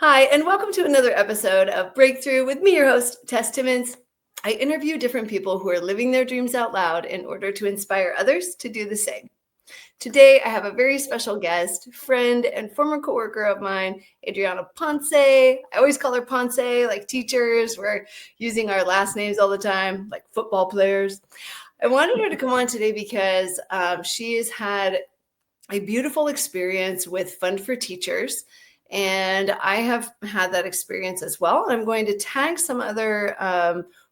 Hi, and welcome to another episode of Breakthrough with me, your host, Tess Timmons. I interview different people who are living their dreams out loud in order to inspire others to do the same. Today, I have a very special guest, friend, and former coworker of mine, Adriana Ponce. I always call her Ponce, like teachers. We're using our last names all the time, like football players. I wanted her to come on today because she has had a beautiful experience with Fund for Teachers. And I have had that experience as well. I'm going to tag some other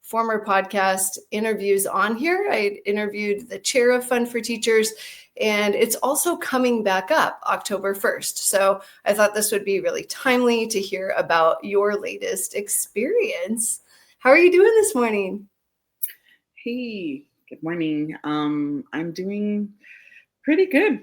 former podcast interviews on here. I interviewed the chair of Fund for Teachers, and it's also coming back up October 1st. So I thought this would be really timely to hear about your latest experience. How are you doing this morning? Hey, good morning. I'm doing pretty good,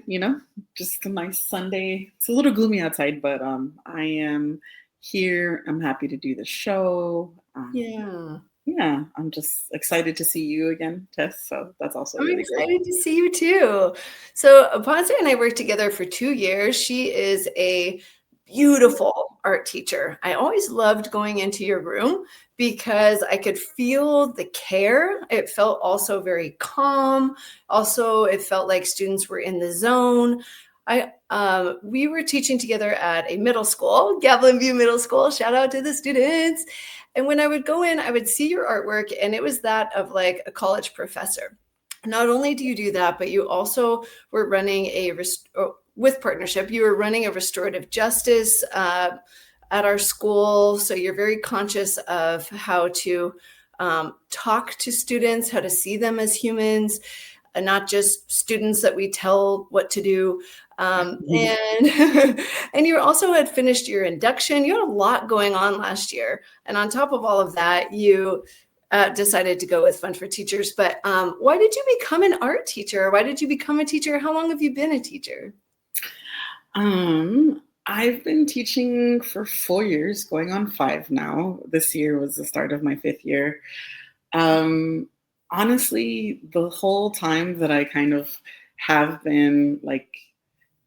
just a nice Sunday. It's a little gloomy outside, but I am here. I'm happy to do the show. Yeah. Yeah, I'm just excited to see you again, Tess. So that's also I'm really great. excited to see you too. So Ponce and I worked together for 2 years. She is a beautiful art teacher. I always loved going into your room because I could feel the care. It felt also very calm. Also, it felt like students were in the zone. We were teaching together at a middle school, Gavilan View Middle School. Shout out to the students. And when I would go in, I would see your artwork, and it was that of like a college professor. Not only do you do that, but you also were running with partnership, you were running a restorative justice at our school. So you're very conscious of how to talk to students, how to see them as humans, and not just students that we tell what to do. And and you also had finished your induction. You had a lot going on last year, and on top of all of that, you decided to go with Fund for Teachers. But why did you become an art teacher? Why did you become a teacher? How long have you been a teacher? I've been teaching for 4 years, going on 5 now. This year was the start of my 5th year. Honestly, the whole time that I kind of have been like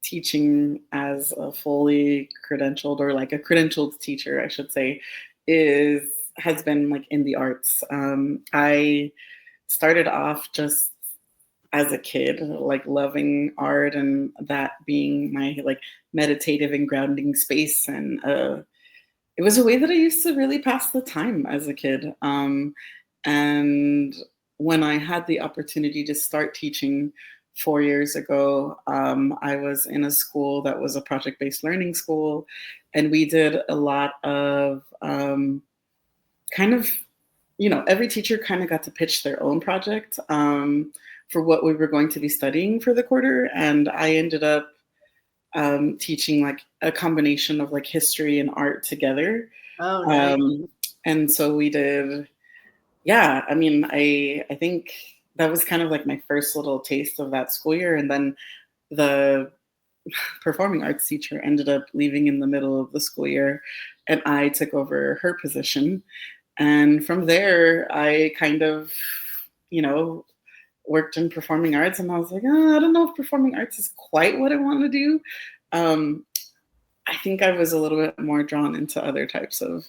teaching as a fully credentialed, or like a credentialed teacher, I should say, has been like in the arts. I started off just as a kid, like loving art and that being my like meditative and grounding space. And it was a way that I used to really pass the time as a kid. And when I had the opportunity to start teaching 4 years ago, I was in a school that was a project-based learning school, and we did a lot of kind of, every teacher kind of got to pitch their own project for what we were going to be studying for the quarter, and I ended up teaching like a combination of like history and art together. Oh, nice. And so we did, yeah, I mean, I think that was kind of like my first little taste of that school year. And then the performing arts teacher ended up leaving in the middle of the school year, and I took over her position. And from there, I kind of, worked in performing arts, and I was like, I don't know if performing arts is quite what I want to do. I think I was a little bit more drawn into other types of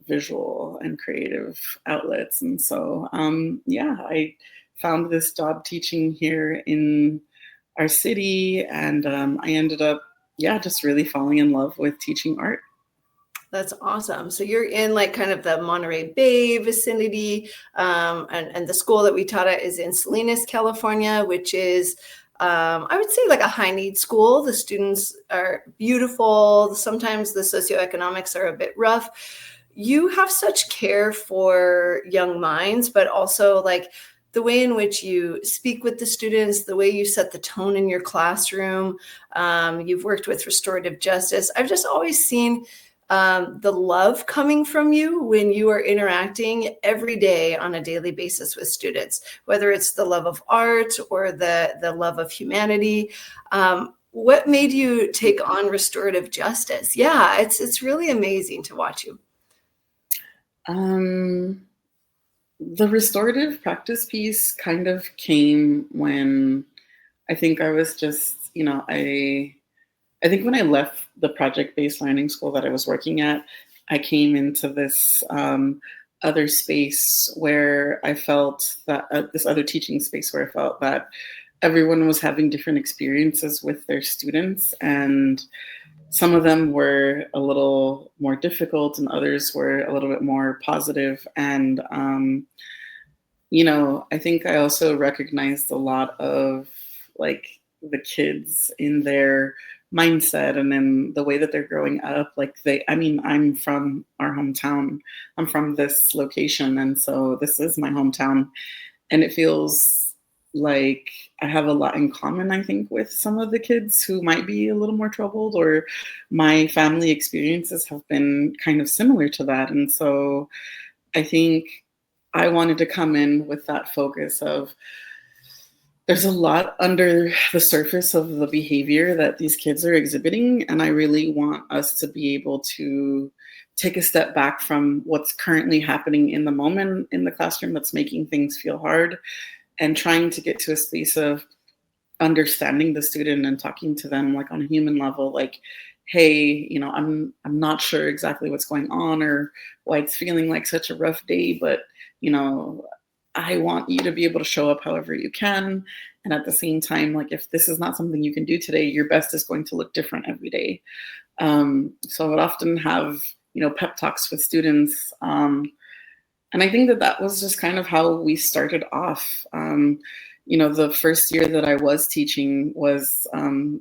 visual and creative outlets. And so, yeah, I found this job teaching here in our city, and I ended up, yeah, just really falling in love with teaching art. That's awesome. So you're in like kind of the Monterey Bay vicinity, and the school that we taught at is in Salinas, California, which is, I would say, like a high need school. The students are beautiful. Sometimes the socioeconomics are a bit rough. You have such care for young minds, but also like the way in which you speak with the students, the way you set the tone in your classroom. You've worked with restorative justice. I've just always seen the love coming from you when you are interacting every day on a daily basis with students, whether it's the love of art or the love of humanity. What made you take on restorative justice? Yeah, it's really amazing to watch you. The restorative practice piece kind of came when I think I was just, I think when I left the project-based learning school that I was working at, I came into this other space where I felt that this other teaching space where I felt that everyone was having different experiences with their students, and some of them were a little more difficult and others were a little bit more positive. And I think I also recognized a lot of like the kids in their mindset and in the way that they're growing up. I'm from our hometown. I'm from this location. And so this is my hometown. And it feels like I have a lot in common, I think, with some of the kids who might be a little more troubled, or my family experiences have been kind of similar to that. And so I think I wanted to come in with that focus of there's a lot under the surface of the behavior that these kids are exhibiting. And I really want us to be able to take a step back from what's currently happening in the moment in the classroom that's making things feel hard, and trying to get to a space of understanding the student and talking to them like on a human level, like, hey, I'm not sure exactly what's going on or why it's feeling like such a rough day, but I want you to be able to show up however you can. And at the same time, like, if this is not something you can do today, your best is going to look different every day. So I would often have, pep talks with students. And I think that was just kind of how we started off. The first year that I was teaching was, the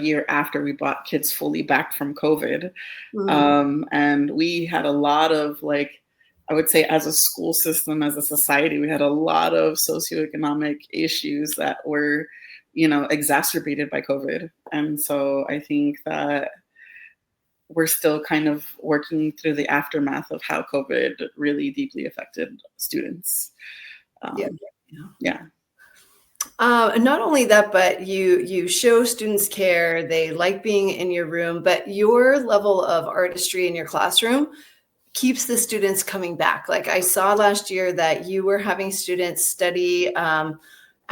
year after we brought kids fully back from COVID. And we had a lot of, like, I would say as a school system, as a society, we had a lot of socioeconomic issues that were, exacerbated by COVID. And so I think that we're still kind of working through the aftermath of how COVID really deeply affected students. Yeah. Not only that, but you show students care. They like being in your room, but your level of artistry in your classroom keeps the students coming back. Like I saw last year that you were having students study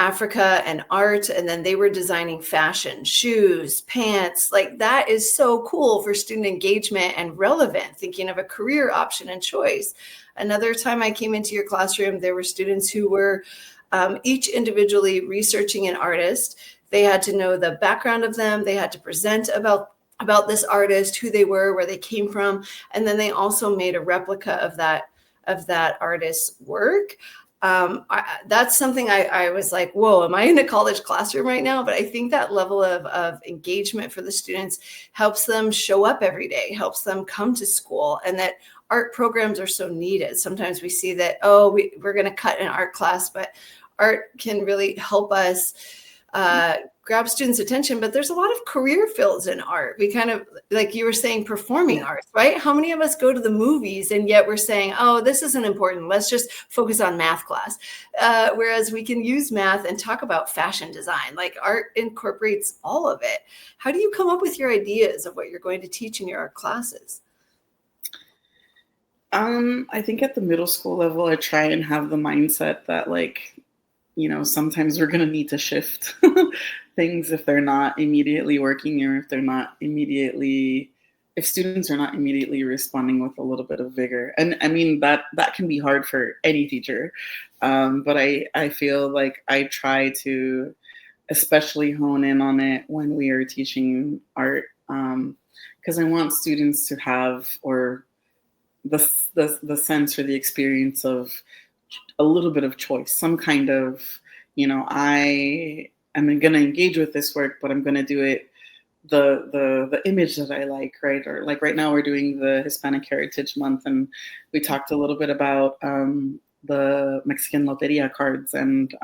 Africa and art, and then they were designing fashion, shoes, pants. Like that is so cool for student engagement and relevant, thinking of a career option and choice. Another time I came into your classroom, there were students who were each individually researching an artist. They had to know the background of them. They had to present about this artist, who they were, where they came from. And then they also made a replica of that artist's work. That's something I was like, whoa, am I in a college classroom right now? But I think that level of engagement for the students helps them show up every day, helps them come to school, and that art programs are so needed. Sometimes we see that, we're going to cut an art class, but art can really help us grab students' attention. But there's a lot of career fields in art. We kind of, like you were saying, performing arts, right? How many of us go to the movies and yet we're saying, this isn't important, let's just focus on math class. Whereas we can use math and talk about fashion design. Like art incorporates all of it. How do you come up with your ideas of what you're going to teach in your art classes? I think at the middle school level, I try and have the mindset that, like, sometimes we're going to need to shift things if they're not immediately working, or if students are not immediately responding with a little bit of vigor. And I mean, that can be hard for any teacher. But I feel like I try to especially hone in on it when we are teaching art, because I want students to have, or the sense or the experience of a little bit of choice, some kind of, I am going to engage with this work, but I'm going to do it the image that I like, right? Or like right now we're doing the Hispanic Heritage Month, and we talked a little bit about the Mexican Loteria cards and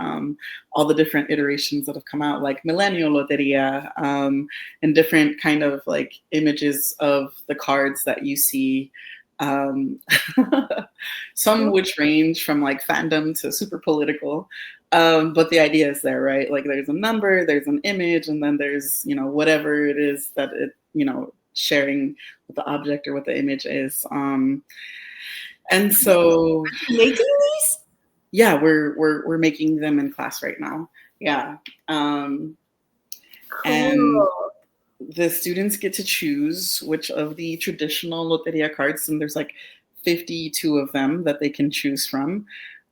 all the different iterations that have come out, like Millennial Loteria, and different kind of like images of the cards that you see. Some which range from like fandom to super political, but the idea is there, right? Like there's a number, there's an image, and then there's whatever it is that it sharing what the object or what the image is. And so are you making these? Yeah, we're making them in class right now. Yeah. Cool. And the students get to choose which of the traditional loteria cards, and there's like 52 of them that they can choose from.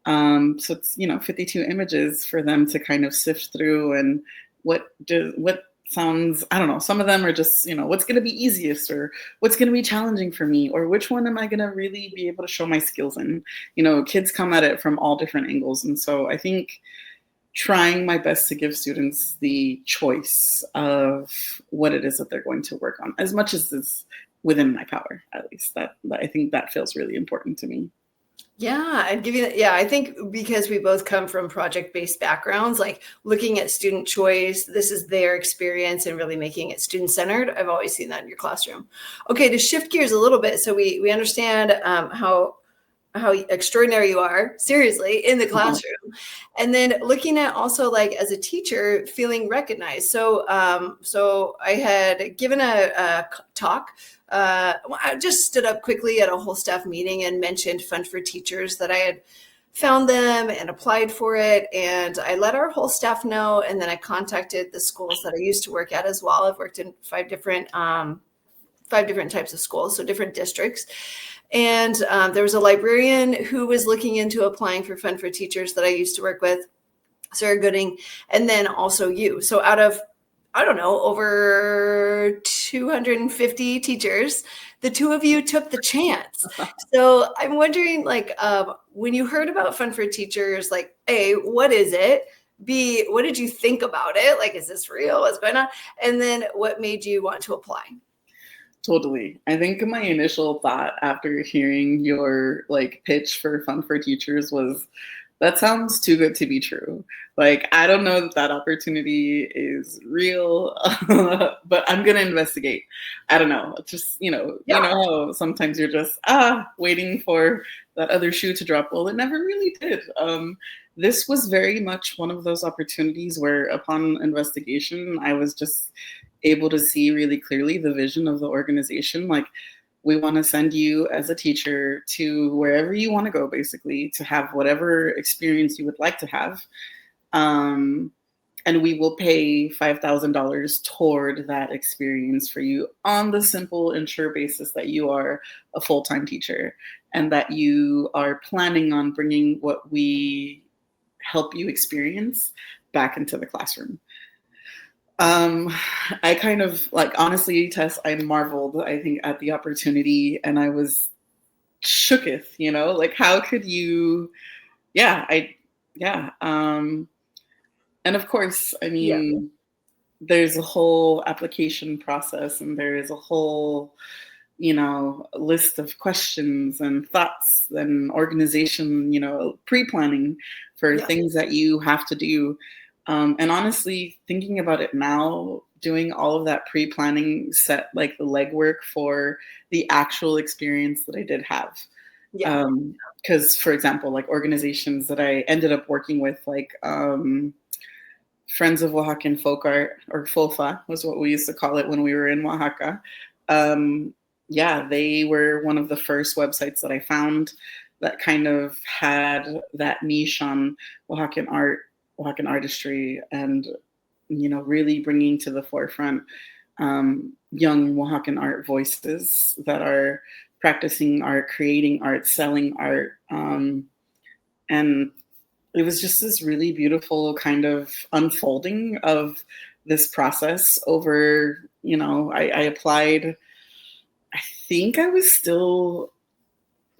So it's 52 images for them to kind of sift through, and what sounds, I don't know, some of them are just what's going to be easiest, or what's going to be challenging for me, or which one am I going to really be able to show my skills in. Kids come at it from all different angles, and so I think trying my best to give students the choice of what it is that they're going to work on, as much as is within my power, at least. That I think that feels really important to me. Yeah, I'd give you that. Yeah, I think because we both come from project-based backgrounds, like looking at student choice, this is their experience and really making it student-centered. I've always seen that in your classroom. Okay, to shift gears a little bit, so we understand how extraordinary you are, seriously, in the classroom. And then looking at also, like, as a teacher, feeling recognized. So I had given a talk. I just stood up quickly at a whole staff meeting and mentioned Fund for Teachers, that I had found them and applied for it. And I let our whole staff know. And then I contacted the schools that I used to work at as well. I've worked in five different types of schools, so different districts. And there was a librarian who was looking into applying for Fund for Teachers that I used to work with, Sarah Gooding, and then also you. So out of, I don't know, over 250 teachers, the two of you took the chance. So I'm wondering, like, when you heard about Fund for Teachers, like, A, what is it? B, what did you think about it? Like, is this real? What's going on? And then what made you want to apply? Totally. I think my initial thought after hearing your pitch for Fund for Teachers was, that sounds too good to be true. Like, I don't know that opportunity is real, but I'm going to investigate. I don't know. It's just, you know how sometimes you're just, waiting for that other shoe to drop. Well, it never really did. This was very much one of those opportunities where, upon investigation, I was just able to see really clearly the vision of the organization. Like, we want to send you as a teacher to wherever you want to go, basically, to have whatever experience you would like to have. And we will pay $5,000 toward that experience for you, on the simple and sure basis that you are a full-time teacher and that you are planning on bringing what we help you experience back into the classroom. I kind of, honestly, Tess, I marveled, I think, at the opportunity, and I was shooketh, how could you, and of course, I mean, there's a whole application process, and there is a whole, list of questions and thoughts and organization, pre-planning for things that you have to do. And honestly, thinking about it now, doing all of that pre-planning set the legwork for the actual experience that I did have. Because, for example, organizations that I ended up working with, Friends of Oaxacan Folk Art, or FOFA was what we used to call it when we were in Oaxaca. They were one of the first websites that I found that kind of had that niche on Oaxacan art, Oaxacan artistry, and really bringing to the forefront young Oaxacan art voices that are practicing art, creating art, selling art, and it was just this really beautiful kind of unfolding of this process over. I applied. I think I was still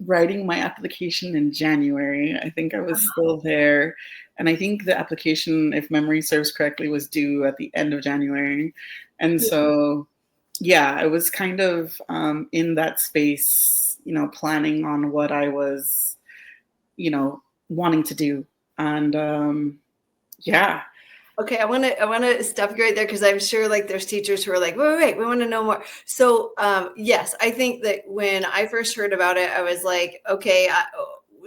writing my application in January. I think I was still there. And I think the application, if memory serves correctly, was due at the end of January. And so, I was kind of in that space, planning on what I was, wanting to do. And Okay, I want to stop you right there, because I'm sure there's teachers who are like, wait, we want to know more. So yes, I think that when I first heard about it, I was like, okay,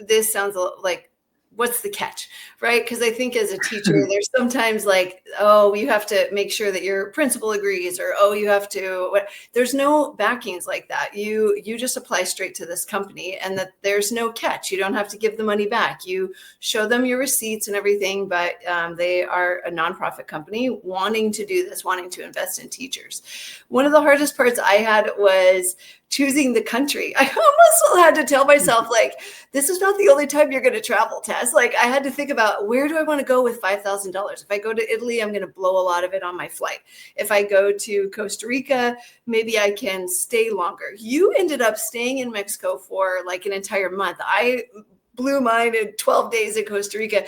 this sounds like what's the catch, right? Because I think as a teacher, there's sometimes like, oh, you have to make sure that your principal agrees, or oh, you have to. There's no backings like that. You just apply straight to this company, and that there's no catch. You don't have to give the money back. You show them your receipts and everything, but they are a nonprofit company wanting to do this, wanting to invest in teachers. One of the hardest parts I had was choosing the country. I almost had to tell myself, like, this is not the only time you're going to travel, Tess. Like, I had to think about, where do I want to go with $5,000? If I go to Italy, I'm going to blow a lot of it on my flight. If I go to Costa Rica, maybe I can stay longer. You ended up staying in Mexico for like an entire month. I blew mine in 12 days in Costa Rica.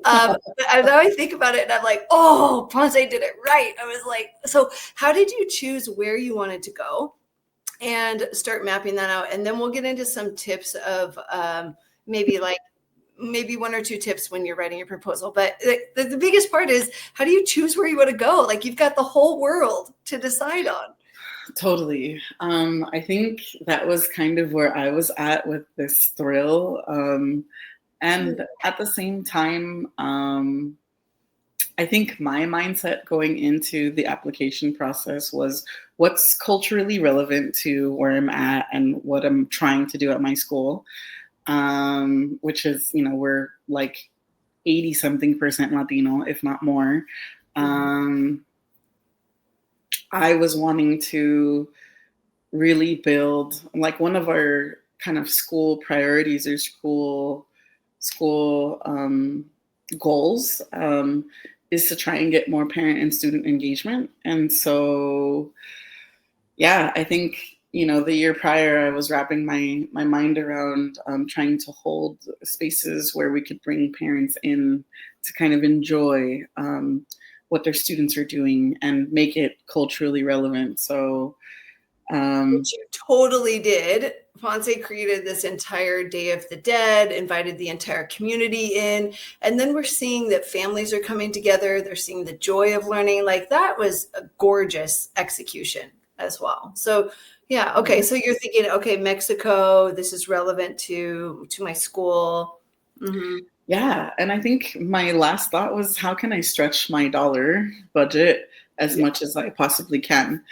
Now I think about it and I'm like, oh, Ponce did it right. I was like, so how did you choose where you wanted to go and start mapping that out? And then we'll get into some tips of maybe one or two tips when you're writing your proposal. But the biggest part is, how do you choose where you want to go? Like, you've got the whole world to decide on. Totally. I think that was kind of where I was at with this thrill. And at the same time, I think my mindset going into the application process was, what's culturally relevant to where I'm at and what I'm trying to do at my school, which is, we're like 80-something% Latino, if not more. I was wanting to really build, like, one of our kind of school priorities or school goals is to try and get more parent and student engagement. And so, yeah, I think, the year prior, I was wrapping my mind around trying to hold spaces where we could bring parents in to kind of enjoy what their students are doing and make it culturally relevant. So, which you totally did. Ponce created this entire Day of the Dead, invited the entire community in, and then we're seeing that families are coming together. They're seeing the joy of learning. Like, that was a gorgeous execution as well. So, yeah, okay. So you're thinking, okay, Mexico, this is relevant to my school. Mm-hmm. Yeah, and I think my last thought was, how can I stretch my dollar budget as much as I possibly can?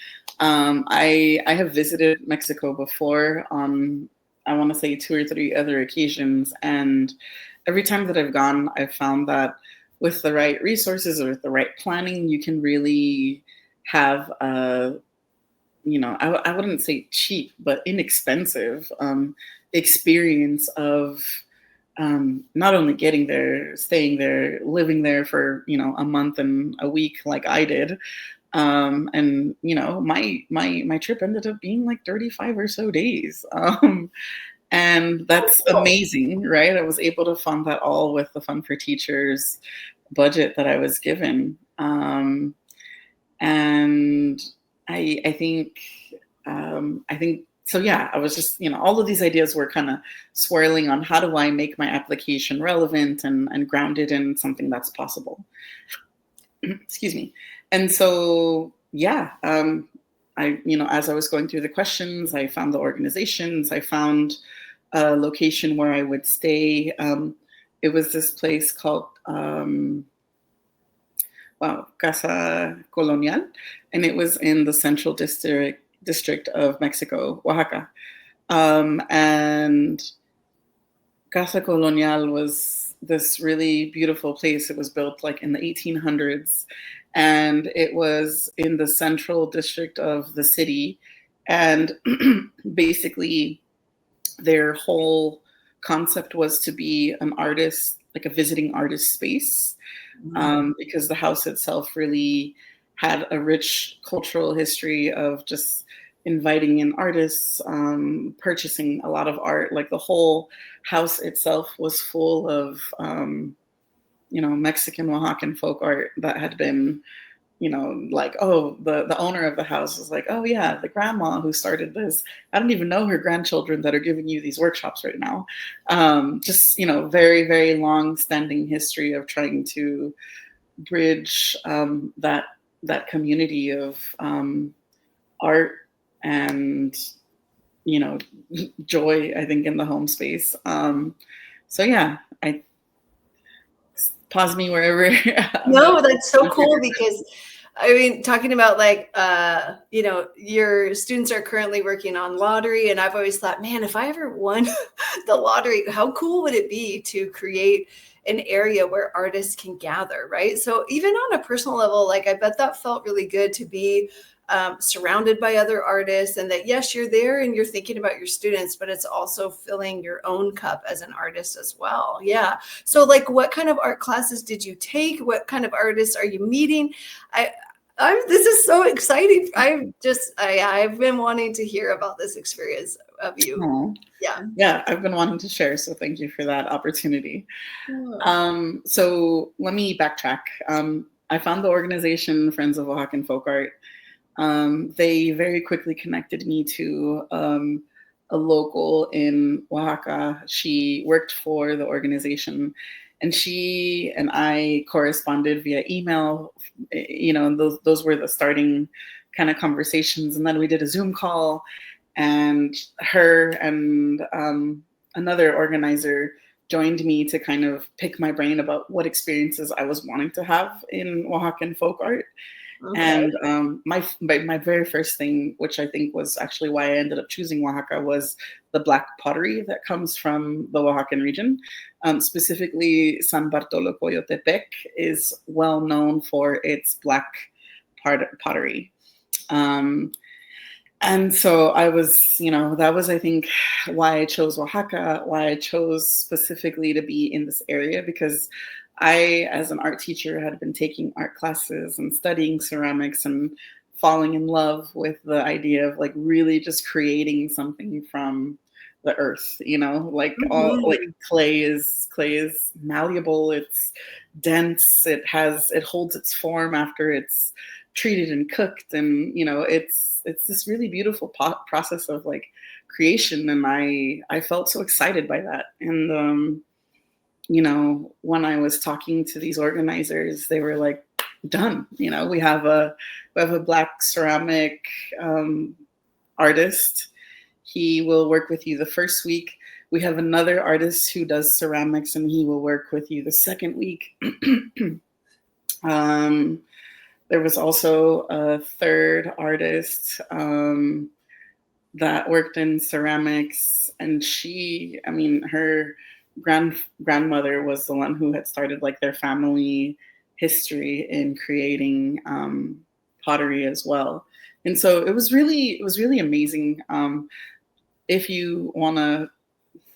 I have visited Mexico before on, I want to say, 2 or 3 other occasions, and every time that I've gone, I've found that with the right resources or with the right planning, you can really have a, I wouldn't say cheap, but inexpensive experience of not only getting there, staying there, living there for, a month and a week like I did. And my trip ended up being like 35 or so days. And that's amazing, right? I was able to fund that all with the Fund for Teachers budget that I was given. And I think so, yeah, I was just, all of these ideas were kind of swirling on, how do I make my application relevant and grounded in something that's possible. Excuse me. And so, yeah, as I was going through the questions, I found the organizations, I found a location where I would stay. It was this place called, Casa Colonial, and it was in the Central District of Mexico, Oaxaca. And Casa Colonial was this really beautiful place. It was built like in the 1800s, and it was in the central district of the city. And basically, their whole concept was to be an artist, like a visiting artist space, because the house itself really had a rich cultural history of just inviting in artists, purchasing a lot of art. Like, the whole house itself was full of, Mexican Oaxacan folk art that had been, like, oh, the owner of the house was like, oh yeah, the grandma who started this, I don't even know her grandchildren that are giving you these workshops right now. Just, very, very long standing history of trying to bridge that community of art and, joy, I think, in the home space. So yeah, pause me wherever. No, that's so cool because I mean, talking about like, you know, your students are currently working on lottery. And I've always thought, man, if I ever won the lottery, how cool would it be to create an area where artists can gather, right? So even on a personal level, like I bet that felt really good to be surrounded by other artists, and that, yes, you're there and you're thinking about your students, but it's also filling your own cup as an artist as well. Yeah. So like, what kind of art classes did you take? What kind of artists are you meeting? This is so exciting. I've been wanting to hear about this experience of you. Oh, yeah, I've been wanting to share, so thank you for that opportunity. So let me backtrack. I found the organization Friends of Oaxacan Folk Art. They very quickly connected me to a local in Oaxaca. She worked for the organization, and she and I corresponded via email. You know, and those were the starting kind of conversations. And then we did a Zoom call, and her and another organizer joined me to kind of pick my brain about what experiences I was wanting to have in Oaxacan folk art. Okay. And my very first thing, which I think was actually why I ended up choosing Oaxaca, was the black pottery that comes from the Oaxacan region. Specifically, San Bartolo Coyotepec is well known for its black pottery. And so I was, you know, that was, I think, why I chose Oaxaca, why I chose specifically to be in this area, because I, as an art teacher, had been taking art classes and studying ceramics and falling in love with the idea of like really just creating something from the earth, you know, like all like clay is malleable, it's dense, it holds its form after it's treated and cooked, and you know, it's this really beautiful process of like creation, and I felt so excited by that. And you know, when I was talking to these organizers, they were like, done. You know, we have a black ceramic artist. He will work with you the first week. We have another artist who does ceramics, and he will work with you the second week. There was also a third artist that worked in ceramics, and she, I mean, her grandmother was the one who had started like their family history in creating pottery as well. And so it was really amazing. If you want to,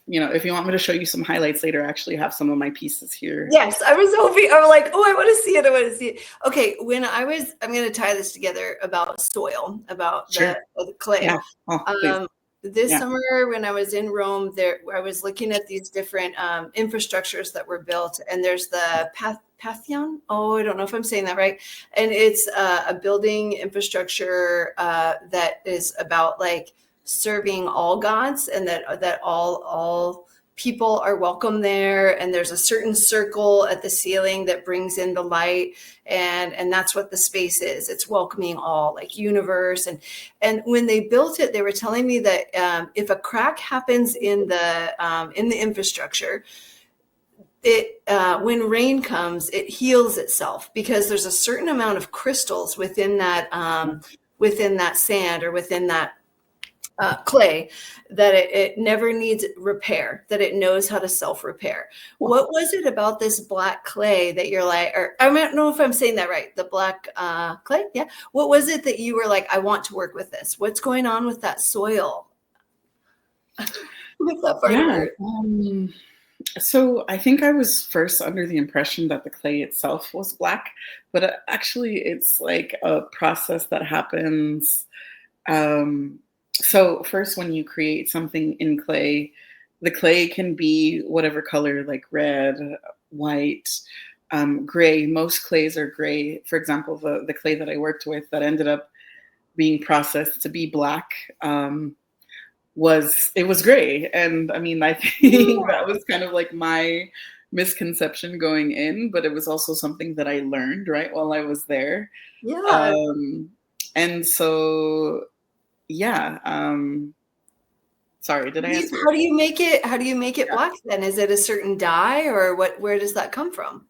you know, if you want me to show you some highlights later, I actually have some of my pieces here. Yes, I was hoping. I'm like, oh, I want to see it. I want to see it. Okay, I'm going to tie this together about soil, about Sure. the clay. Yeah. Oh, this summer when I was in Rome, I was looking at these different infrastructures that were built, and there's the Pantheon. Oh, I don't know if I'm saying that right. And it's a building infrastructure that is about like serving all gods, and that all people are welcome there, and there's a certain circle at the ceiling that brings in the light, and that's what the space is. It's welcoming all, like universe. And when they built it, they were telling me that if a crack happens in the infrastructure, when rain comes, it heals itself, because there's a certain amount of crystals within that sand or within that clay, that it never needs repair, that it knows how to self-repair. What was it about this black clay that you're like, or I don't know if I'm saying that right, the black clay? Yeah. What was it that you were like, I want to work with this? What's going on with that soil? With that part of it? So I think I was first under the impression that the clay itself was black, but actually it's like a process that happens. So first, when you create something in clay, the clay can be whatever color, like red, white, gray. Most clays are gray. For example, the clay that I worked with that ended up being processed to be black was gray. And I mean, I think that was kind of like my misconception going in, but it was also something that I learned right while I was there. Yeah. And so yeah. Sorry, did I answer? How do you make it black then? Is it a certain dye, or where does that come from?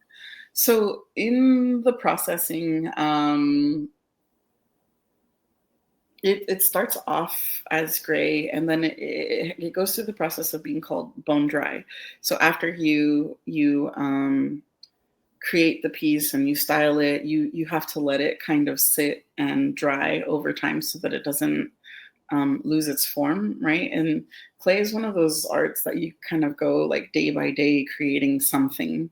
So in the processing, it starts off as gray, and then it goes through the process of being called bone dry. So after you create the piece and you style it, you have to let it kind of sit and dry over time so that it doesn't lose its form, right? And clay is one of those arts that you kind of go like day by day creating something.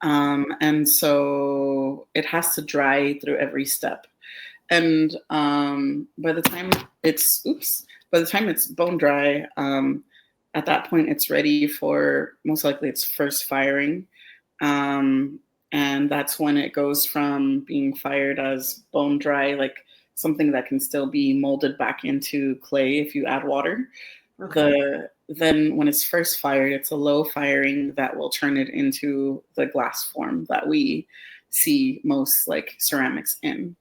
And so it has to dry through every step. And by the time it's bone dry, at that point it's ready for most likely its first firing. Um, and that's when it goes from being fired as bone dry, like something that can still be molded back into clay if you add water. Okay. Then when it's first fired, it's a low firing that will turn it into the glass form that we see most like ceramics in.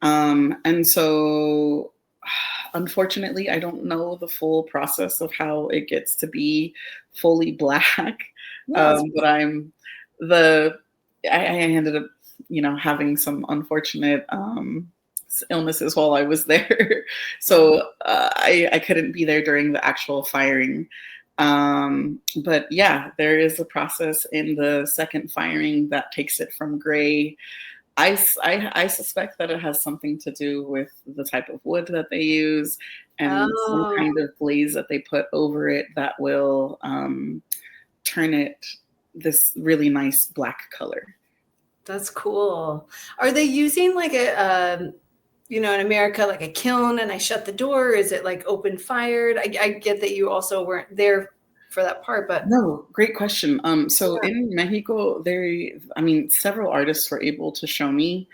And so unfortunately, I don't know the full process of how it gets to be fully black. Yeah. But I ended up, having some unfortunate illnesses while I was there. So I couldn't be there during the actual firing. But yeah, there is a process in the second firing that takes it from gray. I suspect that it has something to do with the type of wood that they use and some Oh, kind of glaze that they put over it that will turn it this really nice black color. that's cool. Are they using like in America, like a kiln and I shut the door? Is it like open fired? I get that you also weren't there for that part, but No, great question. So yeah. in Mexico, several artists were able to show me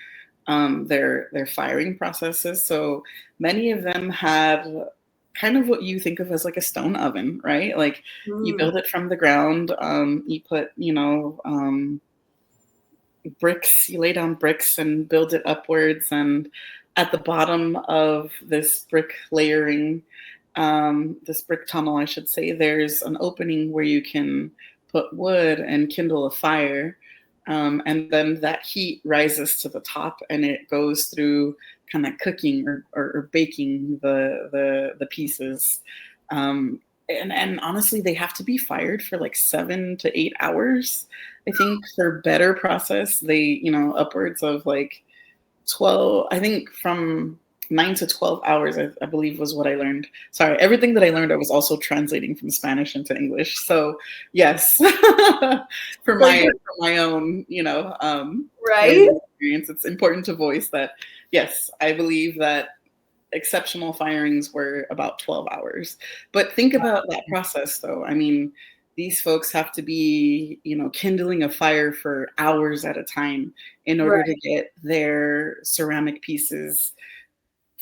their firing processes. So many of them had kind of what you think of as like a stone oven, right? Like you Mm. build it from the ground. You put, bricks, you lay down bricks and build it upwards. And at the bottom of this brick layering, this brick tunnel, I should say, there's an opening where you can put wood and kindle a fire. And then that heat rises to the top and it goes through kind of cooking or baking the pieces. And honestly, they have to be fired for like 7 to 8 hours. I think for better process, they, upwards of like 12, I think from 9 to 12 hours, I believe was what I learned. Sorry, everything that I learned, I was also translating from Spanish into English. So yes, for So my own, right? learning experience, it's important to voice that, yes, I believe that exceptional firings were about 12 hours. But think about that process though. I mean, these folks have to be, kindling a fire for hours at a time in order Right. to get their ceramic pieces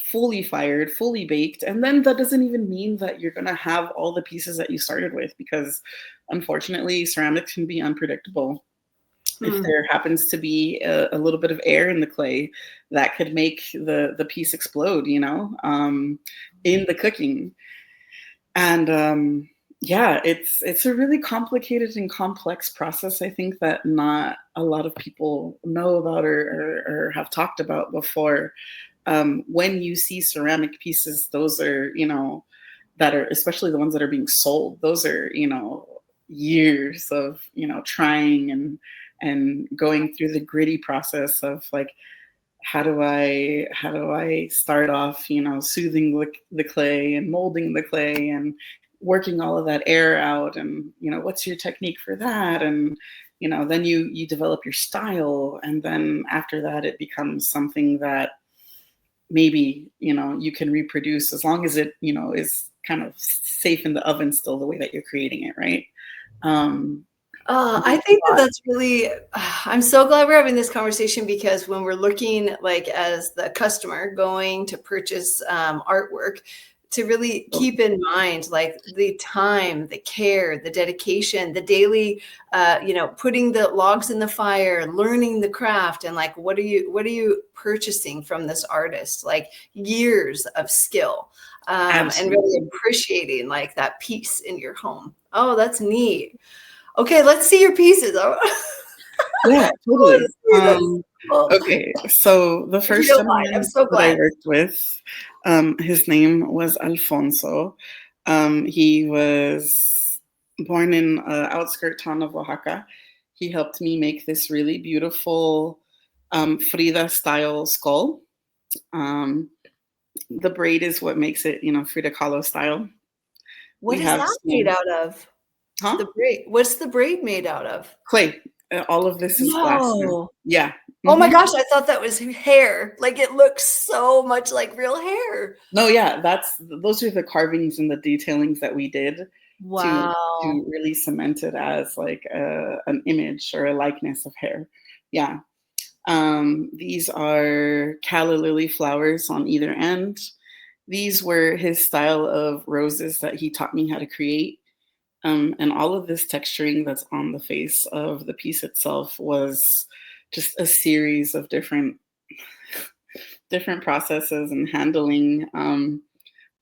fully fired, fully baked. And then that doesn't even mean that you're going to have all the pieces that you started with, because unfortunately, ceramics can be unpredictable. If Mm. there happens to be a little bit of air in the clay, that could make the piece explode, in the cooking. And yeah, it's a really complicated and complex process. I think that not a lot of people know about or have talked about before. When you see ceramic pieces, those are, that are, especially the ones that are being sold, those are, years of, trying and going through the gritty process of like, how do I start off, soothing the clay and molding the clay and working all of that air out, and what's your technique for that, and then you develop your style, and then after that it becomes something that maybe you can reproduce as long as it is kind of safe in the oven still the way that you're creating it, right? um I think that that's really, I'm so glad we're having this conversation, because when we're looking like as the customer going to purchase artwork, to really keep in mind like the time, the care, the dedication, the daily, putting the logs in the fire, learning the craft, and like what are you purchasing from this artist? Like years of skill, and really Absolutely. appreciating like that piece in your home. Oh, that's neat. Okay, let's see your pieces. Oh, Yeah, Oh, totally. see, that's cool. Okay, so the If you first don't mind, I'm gentleman so that I glad. worked with, his name was Alfonso. He was born in outskirt town of Oaxaca. He helped me make this really beautiful Frida style skull. Um, the braid is what makes it, Frida Kahlo style. What We is have that made some, out of? huh? The braid. What's the braid made out of? Clay. All of this is glass now. No. Yeah. Oh my Hmm. gosh, I thought that was hair. Like it looks so much like real hair. No, yeah, those are the carvings and the detailings that we did to Wow. really cement it as like an image or a likeness of hair. Yeah. These are calla lily flowers on either end. These were his style of roses that he taught me how to create. And all of this texturing that's on the face of the piece itself was just a series of different processes and handling.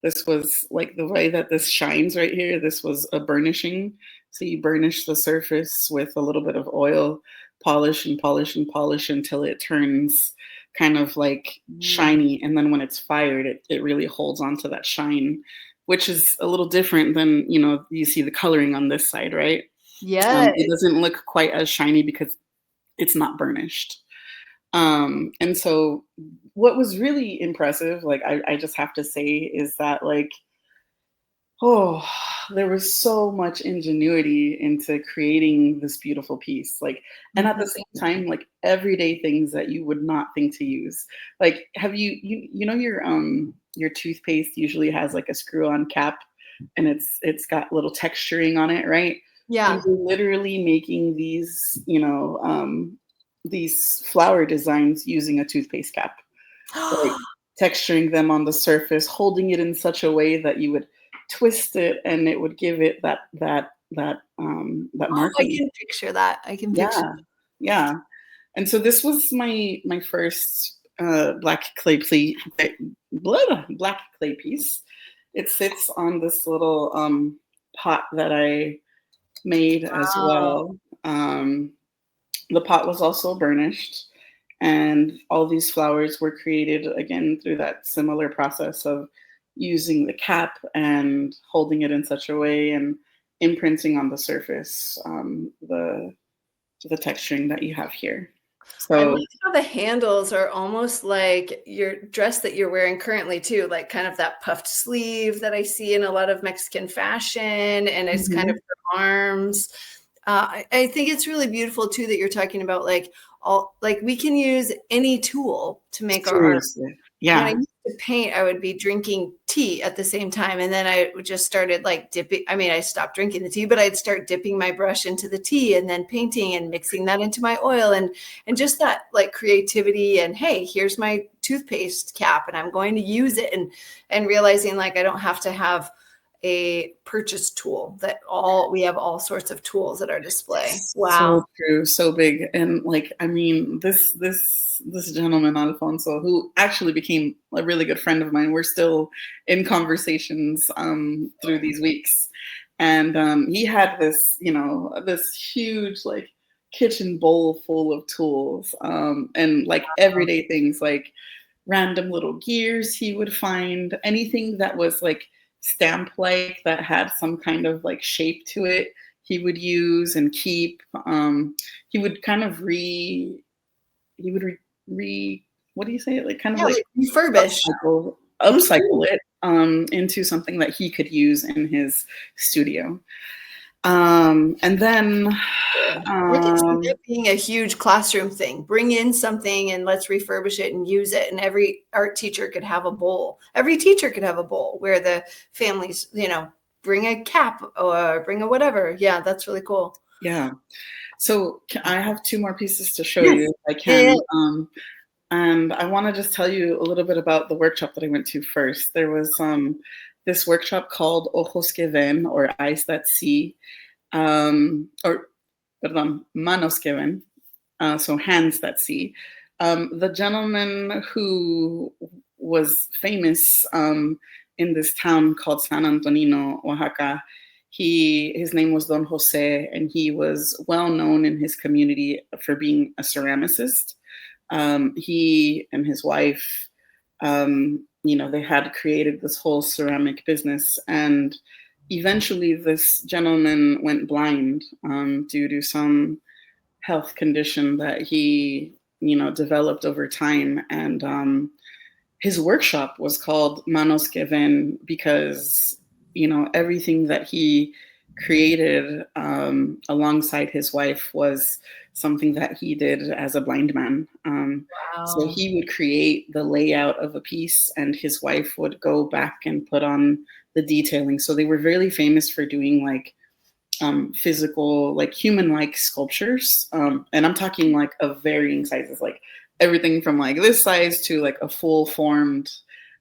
This was like the way that this shines right here. This was a burnishing. So you burnish the surface with a little bit of oil, polish and polish and polish until it turns kind of like Mm. shiny. And then when it's fired, it really holds on to that shine, which is a little different than, you see the coloring on this side, right? It Yes. doesn't look quite as shiny because it's not burnished. And so what was really impressive, like I just have to say, is that like, oh, there was so much ingenuity into creating this beautiful piece. Like, and at the Mhm. same time, like everyday things that you would not think to use. Like, have your toothpaste usually has like a screw-on cap and it's got little texturing on it, right? We Yeah. were literally making these flower designs using a toothpaste cap, like texturing them on the surface, holding it in such a way that you would twist it and it would give it that Oh, I marking. can picture that. I can picture. Yeah, yeah. And so this was my first black clay piece. It sits on this little pot that I made as Wow. well. The pot was also burnished, and all these flowers were created again through that similar process of using the cap and holding it in such a way and imprinting on the surface the texturing that you have here. I love So how the handles are almost like your dress that you're wearing currently too, like kind of that puffed sleeve that I see in a lot of Mexican fashion, and it's kind of mhm, for arms. I think it's really beautiful too that you're talking about like all like we can use any tool to make our art. seriously, When I yeah. used to paint, I would be drinking tea at the same time. And then I just started like dipping. I mean, I stopped drinking the tea, but I'd start dipping my brush into the tea and then painting and mixing that into my oil and just that like creativity and hey, here's my toothpaste cap and I'm going to use it and realizing like I don't have to have a purchase tool that all we have all sorts of tools at our display. So Wow. true, so big. And like, I mean, this gentleman, Alfonso, who actually became a really good friend of mine, we're still in conversations through these weeks. And he had this huge like kitchen bowl full of tools, and like everyday things like random little gears he would find, anything that was like stamp like that had some kind of like shape to it he would use and keep. He would kind of he would what do you say? Like kind of Yeah, like like refurbish. upcycle it into something that he could use in his studio. And then I can see um, that being a huge classroom thing. Bring in something and let's refurbish it and use it. And every art teacher could have a bowl. Every teacher could have a bowl where the families, bring a cap or bring a whatever. Yeah, that's really cool. yeah. So I have two more pieces to show Yes. you if I Yeah. can. And I want to just tell you a little bit about the workshop that I went to first. There was this workshop called Ojos que ven, or Eyes That See, or perdón, Manos que ven, so hands that see. The gentleman who was famous in this town called San Antonino, Oaxaca, His name was Don Jose, and he was well known in his community for being a ceramicist. He and his wife, they had created this whole ceramic business, and eventually this gentleman went blind due to some health condition that he, developed over time. And his workshop was called Manos que Ven because, everything that he created alongside his wife was something that he did as a blind man. So Wow. he would create the layout of a piece, and his wife would go back and put on the detailing. So they were really famous for doing like physical, like human-like sculptures. And I'm talking like of varying sizes, like everything from like this size to like a full formed,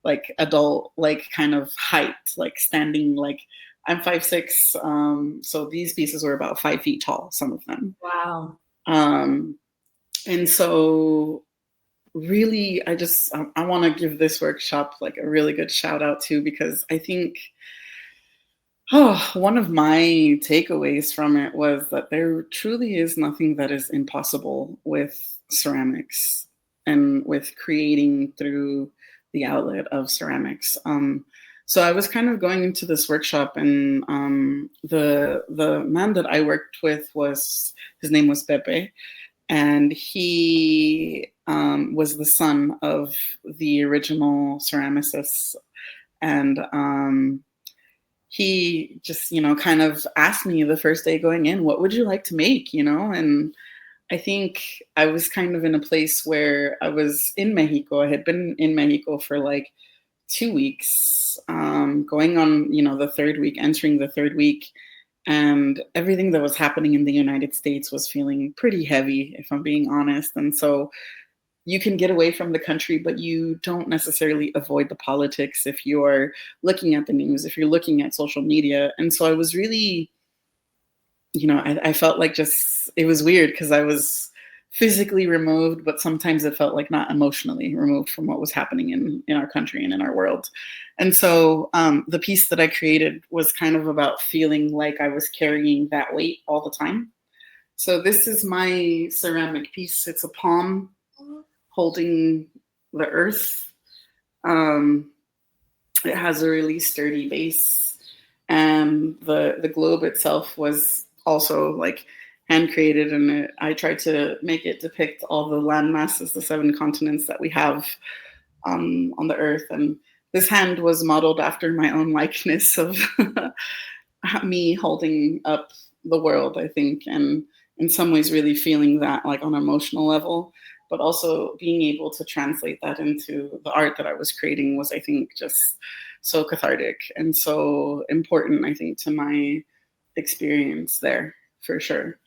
like adult, like kind of height, like standing, like I'm 5'6". So these pieces were about 5 feet tall, some of them. Wow. And so really, I want to give this workshop like a really good shout out to, because I think one of my takeaways from it was that there truly is nothing that is impossible with ceramics and with creating through the outlet of ceramics. So I was kind of going into this workshop, and the man that I worked with his name was Pepe, and he was the son of the original ceramicists, and he just, kind of asked me the first day going in, what would you like to make, And I think I was kind of in a place where I was in Mexico. I had been in Mexico for like 2 weeks, going on, the third week, entering the third week. And everything that was happening in the United States was feeling pretty heavy, if I'm being honest. And so you can get away from the country, but you don't necessarily avoid the politics if you're looking at the news, if you're looking at social media. And so I was really, I felt like it was weird because I was physically removed, but sometimes it felt like not emotionally removed from what was happening in our country and in our world. And so the piece that I created was kind of about feeling like I was carrying that weight all the time. So this is my ceramic piece. It's a palm holding the earth. It has a really sturdy base, and the globe itself was also like hand created, and I tried to make it depict all the land masses, the 7 continents that we have on the earth. And this hand was modeled after my own likeness of me holding up the world, I think, and in some ways really feeling that like on an emotional level, but also being able to translate that into the art that I was creating was, I think, just so cathartic and so important, I think, to my experience there, for sure.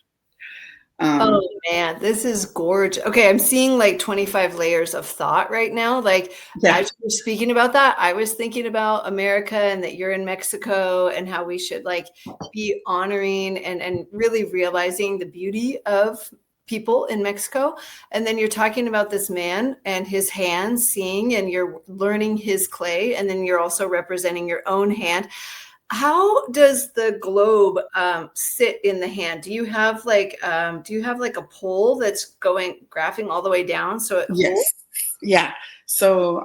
Oh man, this is gorgeous. Okay, I'm seeing like 25 layers of thought right now. Like Yeah. as you're speaking about that, I was thinking about America and that you're in Mexico and how we should like be honoring and really realizing the beauty of people in Mexico. And then you're talking about this man and his hands seeing, and you're learning his clay, and then you're also representing your own hand. How does the globe sit in the hand? Do you have like a pole that's graphing all the way down so it holds? Yes. Yeah. So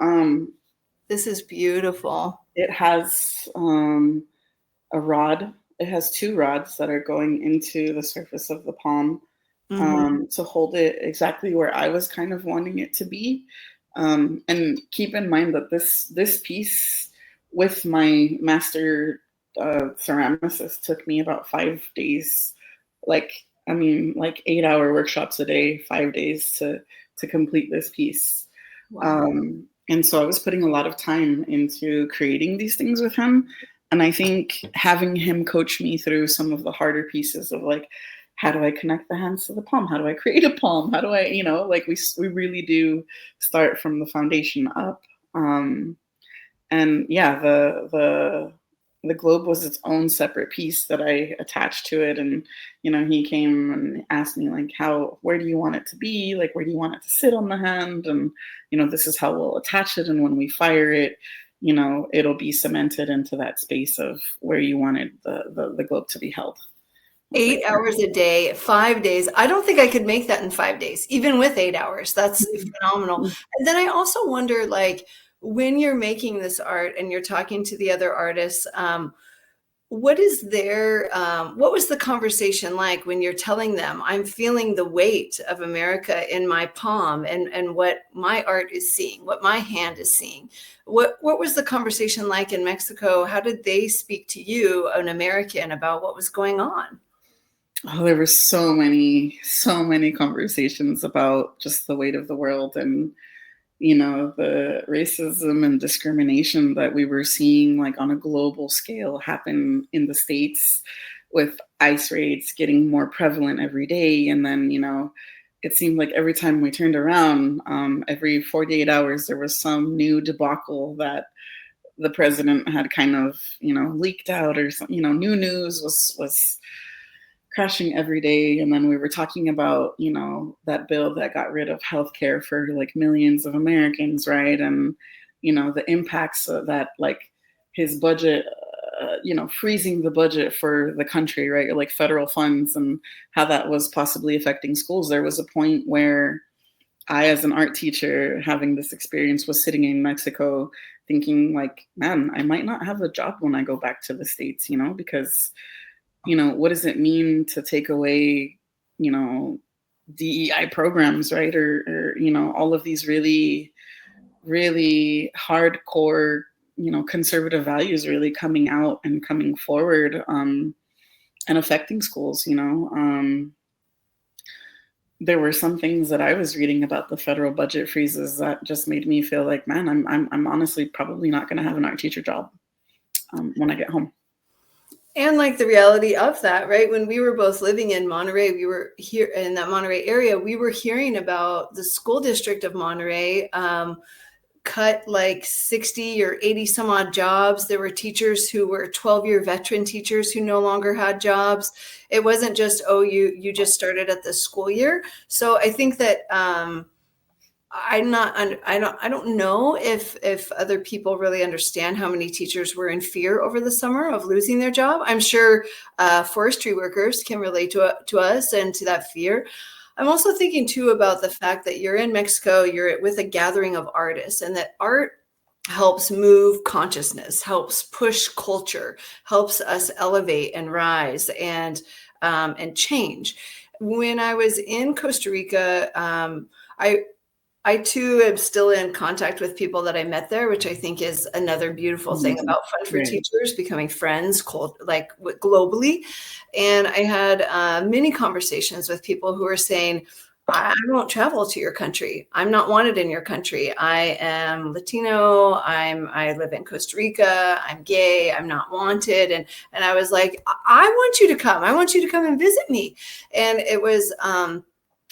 This is beautiful. it has a rod. It has 2 rods that are going into the surface of the palm to hold it exactly where I was kind of wanting it to be. And keep in mind that this piece with my master ceramicist took me about 5 days, like 8-hour workshops a day, 5 days to complete this piece. Wow. And so I was putting a lot of time into creating these things with him. And I think having him coach me through some of the harder pieces of like, how do I connect the hands to the palm? How do I create a palm? How do I, like we really do start from the foundation up. And yeah, the globe was its own separate piece that I attached to it. And, he came and asked me like, where do you want it to be? Like, where do you want it to sit on the hand? And, this is how we'll attach it. And when we fire it, it'll be cemented into that space of where you wanted the globe to be held. 8 hours a day, 5 days. I don't think I could make that in 5 days, even with 8 hours. That's phenomenal. And then I also wonder, like, when you're making this art and you're talking to the other artists, what was the conversation like when you're telling them, I'm feeling the weight of America in my palm and what my art is seeing, what my hand is seeing? What was the conversation like in Mexico? How did they speak to you, an American, about what was going on? Oh, there were so many conversations about just the weight of the world and, the racism and discrimination that we were seeing like on a global scale happen in the States, with ICE raids getting more prevalent every day. And then, it seemed like every time we turned around, every 48 hours, there was some new debacle that the president had kind of, leaked out, or, new news was crashing every day. And then we were talking about, that bill that got rid of healthcare for like millions of Americans, right? And, the impacts of that, like his budget, freezing the budget for the country, right? Like federal funds, and how that was possibly affecting schools. There was a point where I, as an art teacher, having this experience, was sitting in Mexico thinking like, man, I might not have a job when I go back to the States, because what does it mean to take away, DEI programs, right? Or all of these really, really hardcore, conservative values really coming out and coming forward, and affecting schools. There were some things that I was reading about the federal budget freezes that just made me feel like, man, I'm honestly probably not going to have an art teacher job when I get home. And like the reality of that, right? When we were both living in Monterey, we were here in that Monterey area, we were hearing about the school district of Monterey cut like 60 or 80 some odd jobs. There were teachers who were 12-year veteran teachers who no longer had jobs. It wasn't just, oh, you just started at this school year. So I think that I don't know if other people really understand how many teachers were in fear over the summer of losing their job. I'm sure forestry workers can relate to us and to that fear. I'm also thinking too about the fact that you're in Mexico, you're with a gathering of artists, and that art helps move consciousness, helps push culture, helps us elevate and rise and change. When I was in Costa Rica, I too am still in contact with people that I met there, which I think is another beautiful thing about Fun for Teachers, becoming friends globally. And I had many conversations with people who are saying, I won't travel to your country. I'm not wanted in your country. I am Latino. I live in Costa Rica. I'm gay. I'm not wanted. And I was like, I want you to come. I want you to come and visit me. And it was,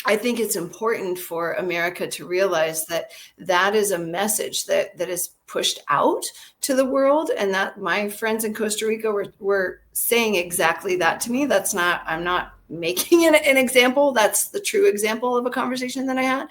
I think it's important for America to realize that that is a message that is pushed out to the world, and that my friends in Costa Rica were saying exactly that to me. I'm not making an example. That's the true example of a conversation that I had.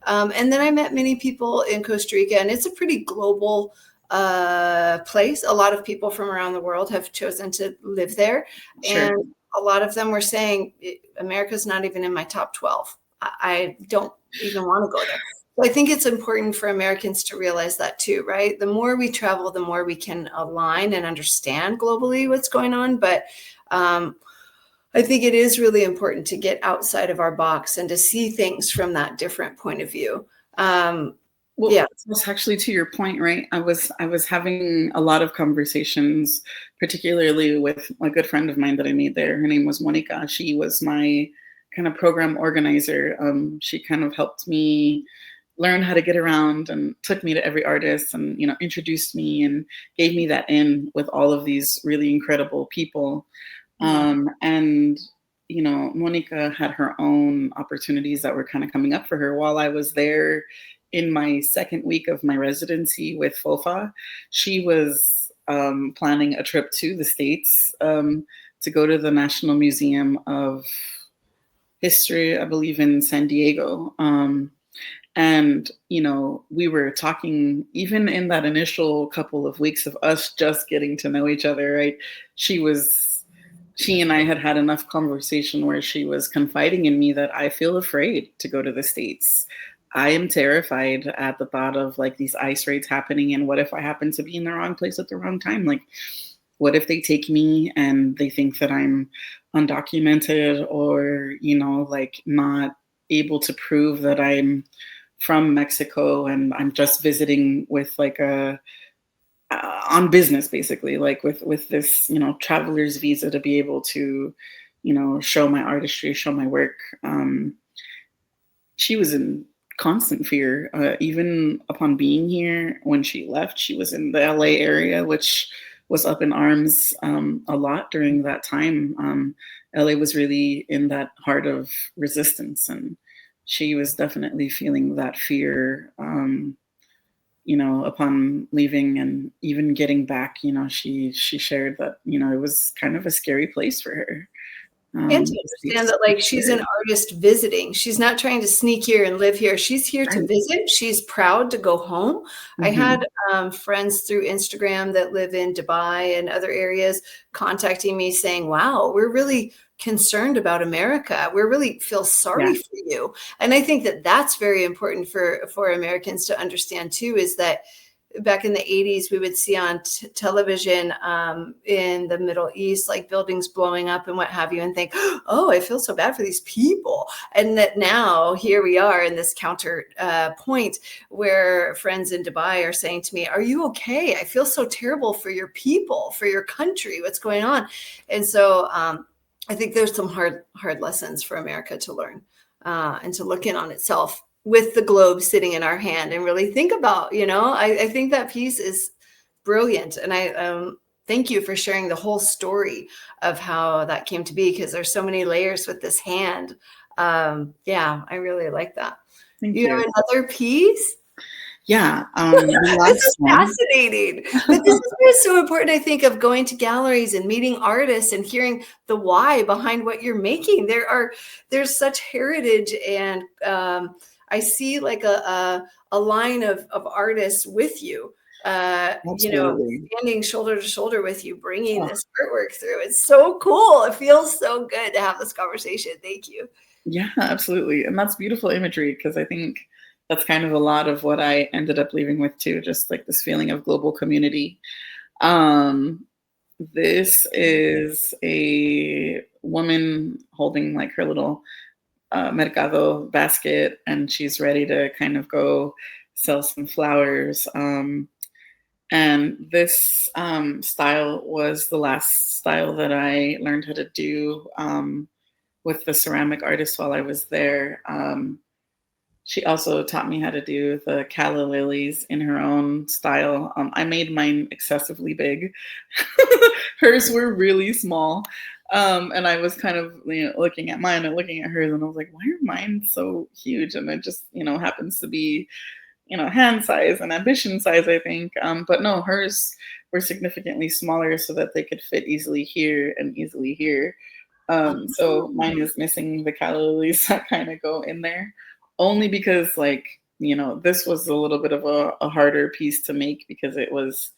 And then I met many people in Costa Rica, and it's a pretty global place. A lot of people from around the world have chosen to live there. Sure. And a lot of them were saying, America's not even in my top 12. I don't even want to go there. So I think it's important for Americans to realize that too, right? The more we travel, the more we can align and understand globally what's going on. But I think it is really important to get outside of our box and to see things from that different point of view. Well, yeah, that's actually to your point, right? I was having a lot of conversations, particularly with a good friend of mine that I made there. Her name was Monica. She was my kind of program organizer. She kind of helped me learn how to get around and took me to every artist and, introduced me and gave me that in with all of these really incredible people. And, Monica had her own opportunities that were kind of coming up for her while I was there. In my second week of my residency with FOFA, she was planning a trip to the States to go to the National Museum of History, I believe in San Diego. And, we were talking even in that initial couple of weeks of us just getting to know each other, right? She and I had enough conversation where she was confiding in me that I feel afraid to go to the States. I am terrified at the thought of like these ice raids happening. And what if I happen to be in the wrong place at the wrong time? Like, what if they take me and they think that I'm undocumented or, like not able to prove that I'm from Mexico and I'm just visiting with like on business, basically, like with this, traveler's visa to be able to, show my artistry, show my work. She was in constant fear. Even upon being here, when she left, she was in the LA area, which was up in arms a lot during that time. LA was really in that heart of resistance, and she was definitely feeling that fear. Upon leaving and even getting back, she shared that, it was kind of a scary place for her. And to understand that, like, she's an artist visiting. She's not trying to sneak here and live here. She's here to visit. She's proud to go home. Mm-hmm. I had friends through Instagram that live in Dubai and other areas contacting me saying, wow, we're really concerned about America. We really feel sorry for you. And I think that that's very important for Americans to understand too, is that back in the 80s, we would see on television in the Middle East, like buildings blowing up and what have you, and think, oh, I feel so bad for these people. And that now here we are in this counter point where friends in Dubai are saying to me, are you okay? I feel so terrible for your people, for your country. What's going on? And so I think there's some hard lessons for America to learn and to look in on itself with the globe sitting in our hand and really think about, I think that piece is brilliant. And I thank you for sharing the whole story of how that came to be, because there's so many layers with this hand. I really like that. Thank you. Have another piece? Yeah. This is fascinating. But this is so important, I think, of going to galleries and meeting artists and hearing the why behind what you're making. There's such heritage, and I see like a line of artists with you, standing shoulder to shoulder with you, bringing this artwork through. It's so cool. It feels so good to have this conversation. Thank you. Yeah, absolutely. And that's beautiful imagery, because I think that's kind of a lot of what I ended up leaving with too, just like this feeling of global community. This is a woman holding like her little mercado basket, and she's ready to kind of go sell some flowers. And this style was the last style that I learned how to do with the ceramic artist while I was there. She also taught me how to do the calla lilies in her own style. I made mine excessively big. Hers were really small. And I was kind of looking at mine and looking at hers, and I was like, why are mine so huge? And it just, happens to be, hand size and ambition size, I think. But no, hers were significantly smaller so that they could fit easily here and easily here. So mine is missing the calla lilies that kind of go in there. Only because, this was a little bit of a harder piece to make, because it was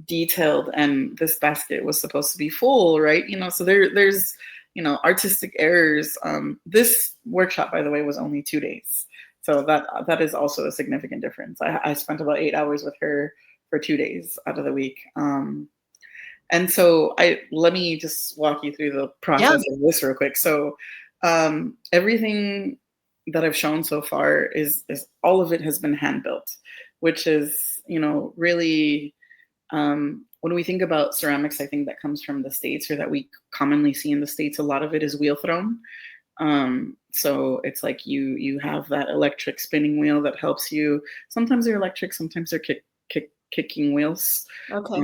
detailed and this basket was supposed to be full, right? So there's, artistic errors. This workshop, by the way, was only 2 days. So that is also a significant difference. I spent about 8 hours with her for 2 days out of the week. And so let me just walk you through the process of this real quick. So everything that I've shown so far is all of it has been hand built, which is, really, when we think about ceramics, I think that comes from the States, or that we commonly see in the States, a lot of it is wheel thrown. So it's like you have that electric spinning wheel that helps you. Sometimes they're electric, sometimes they're kicking wheels. Okay.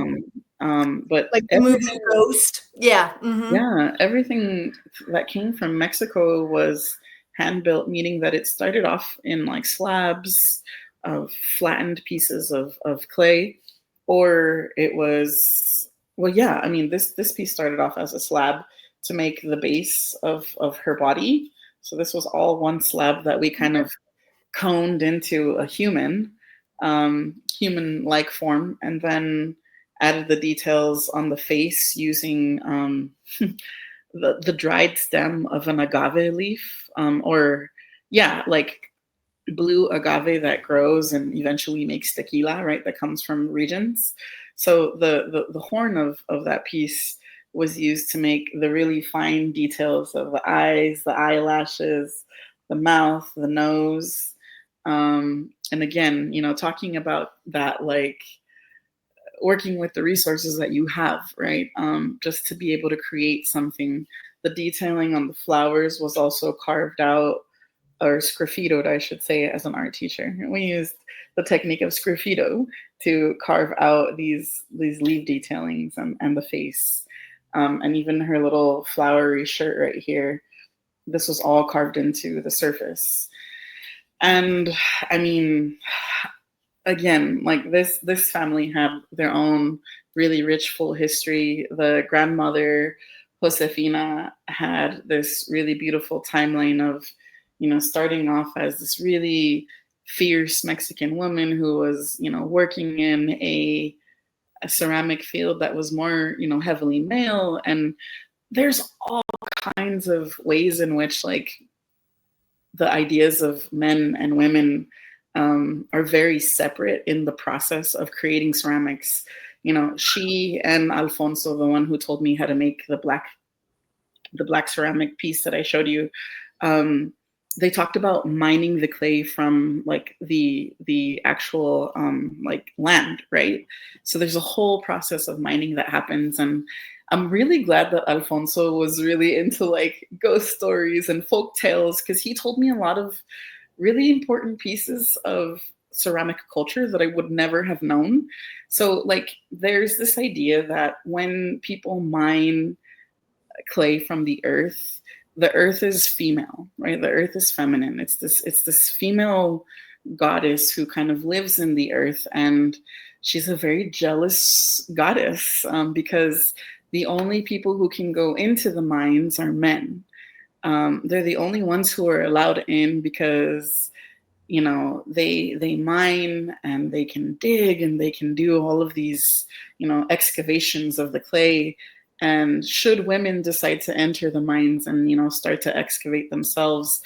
But like the movie Ghost. Yeah. Mm-hmm. Yeah. Everything that came from Mexico was hand built, meaning that it started off in like slabs of flattened pieces of clay, or it was, this piece started off as a slab to make the base of her body. So this was all one slab that we kind of coned into a human-like form, and then added the details on the face using the dried stem of an agave leaf, or yeah, like blue agave that grows and eventually makes tequila, right? That comes from regions. So the horn of that piece was used to make the really fine details of the eyes, the eyelashes, the mouth, the nose. And again, talking about that, like working with the resources that you have, right? Just to be able to create something. The detailing on the flowers was also carved out, or sgraffitoed, I should say, as an art teacher. We used the technique of sgraffito to carve out these leaf detailings and the face. And even her little flowery shirt right here, this was all carved into the surface. And I mean, again, like this family had their own really rich, full history. The grandmother, Josefina, had this really beautiful timeline of, starting off as this really fierce Mexican woman who was, working in a ceramic field that was more, heavily male. And there's all kinds of ways in which, like, the ideas of men and women are very separate in the process of creating ceramics. She and Alfonso, the one who told me how to make the black ceramic piece that I showed you, they talked about mining the clay from like the actual like land, right? So there's a whole process of mining that happens, and I'm really glad that Alfonso was really into like ghost stories and folk tales, because he told me a lot of really important pieces of ceramic culture that I would never have known. So like there's this idea that when people mine clay from the earth is female, right? The earth is feminine. It's this female goddess who kind of lives in the earth, and she's a very jealous goddess, because the only people who can go into the mines are men. They're the only ones who are allowed in because, they mine and they can dig and they can do all of these, excavations of the clay. And should women decide to enter the mines and, start to excavate themselves,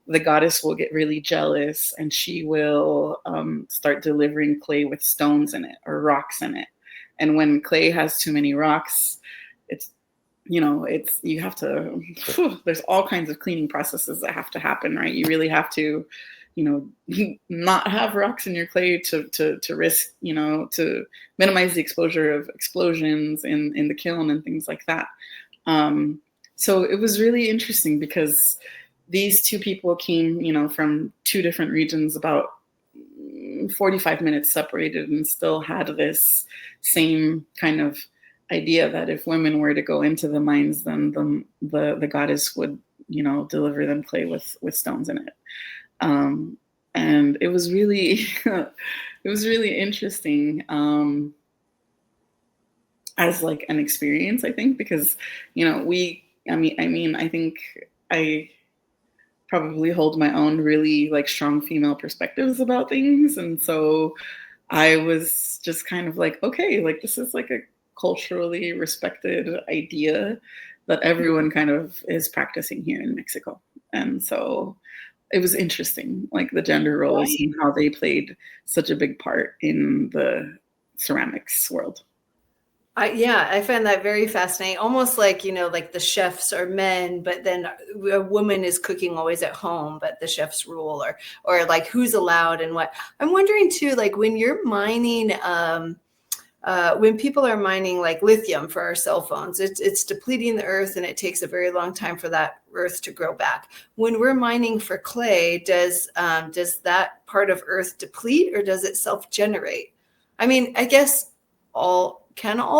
the goddess will get really jealous, and she will start delivering clay with stones in it or rocks in it. And when clay has too many rocks, you have to, there's all kinds of cleaning processes that have to happen, right? You really have to, not have rocks in your clay to risk, to minimize the exposure of explosions in the kiln and things like that. So it was really interesting because these two people came, from two different regions, about 45 minutes separated, and still had this same kind of idea that if women were to go into the mines, then the goddess would, deliver them clay with stones in it. And it was really, it was really interesting as like an experience, I think, because, I think I probably hold my own really like strong female perspectives about things. And so I was just kind of like, okay, like this is like a culturally respected idea that everyone kind of is practicing here in Mexico. And so it was interesting, like the gender roles and how they played such a big part in the ceramics world. I find that very fascinating. Almost like, like the chefs are men, but then a woman is cooking always at home, but the chefs rule, or like who's allowed and what. I'm wondering too, like when you're mining, when people are mining like lithium for our cell phones, it's depleting the earth, and it takes a very long time for that earth to grow back. When we're mining for clay, does that part of earth deplete, or does it self-generate? I mean, I guess all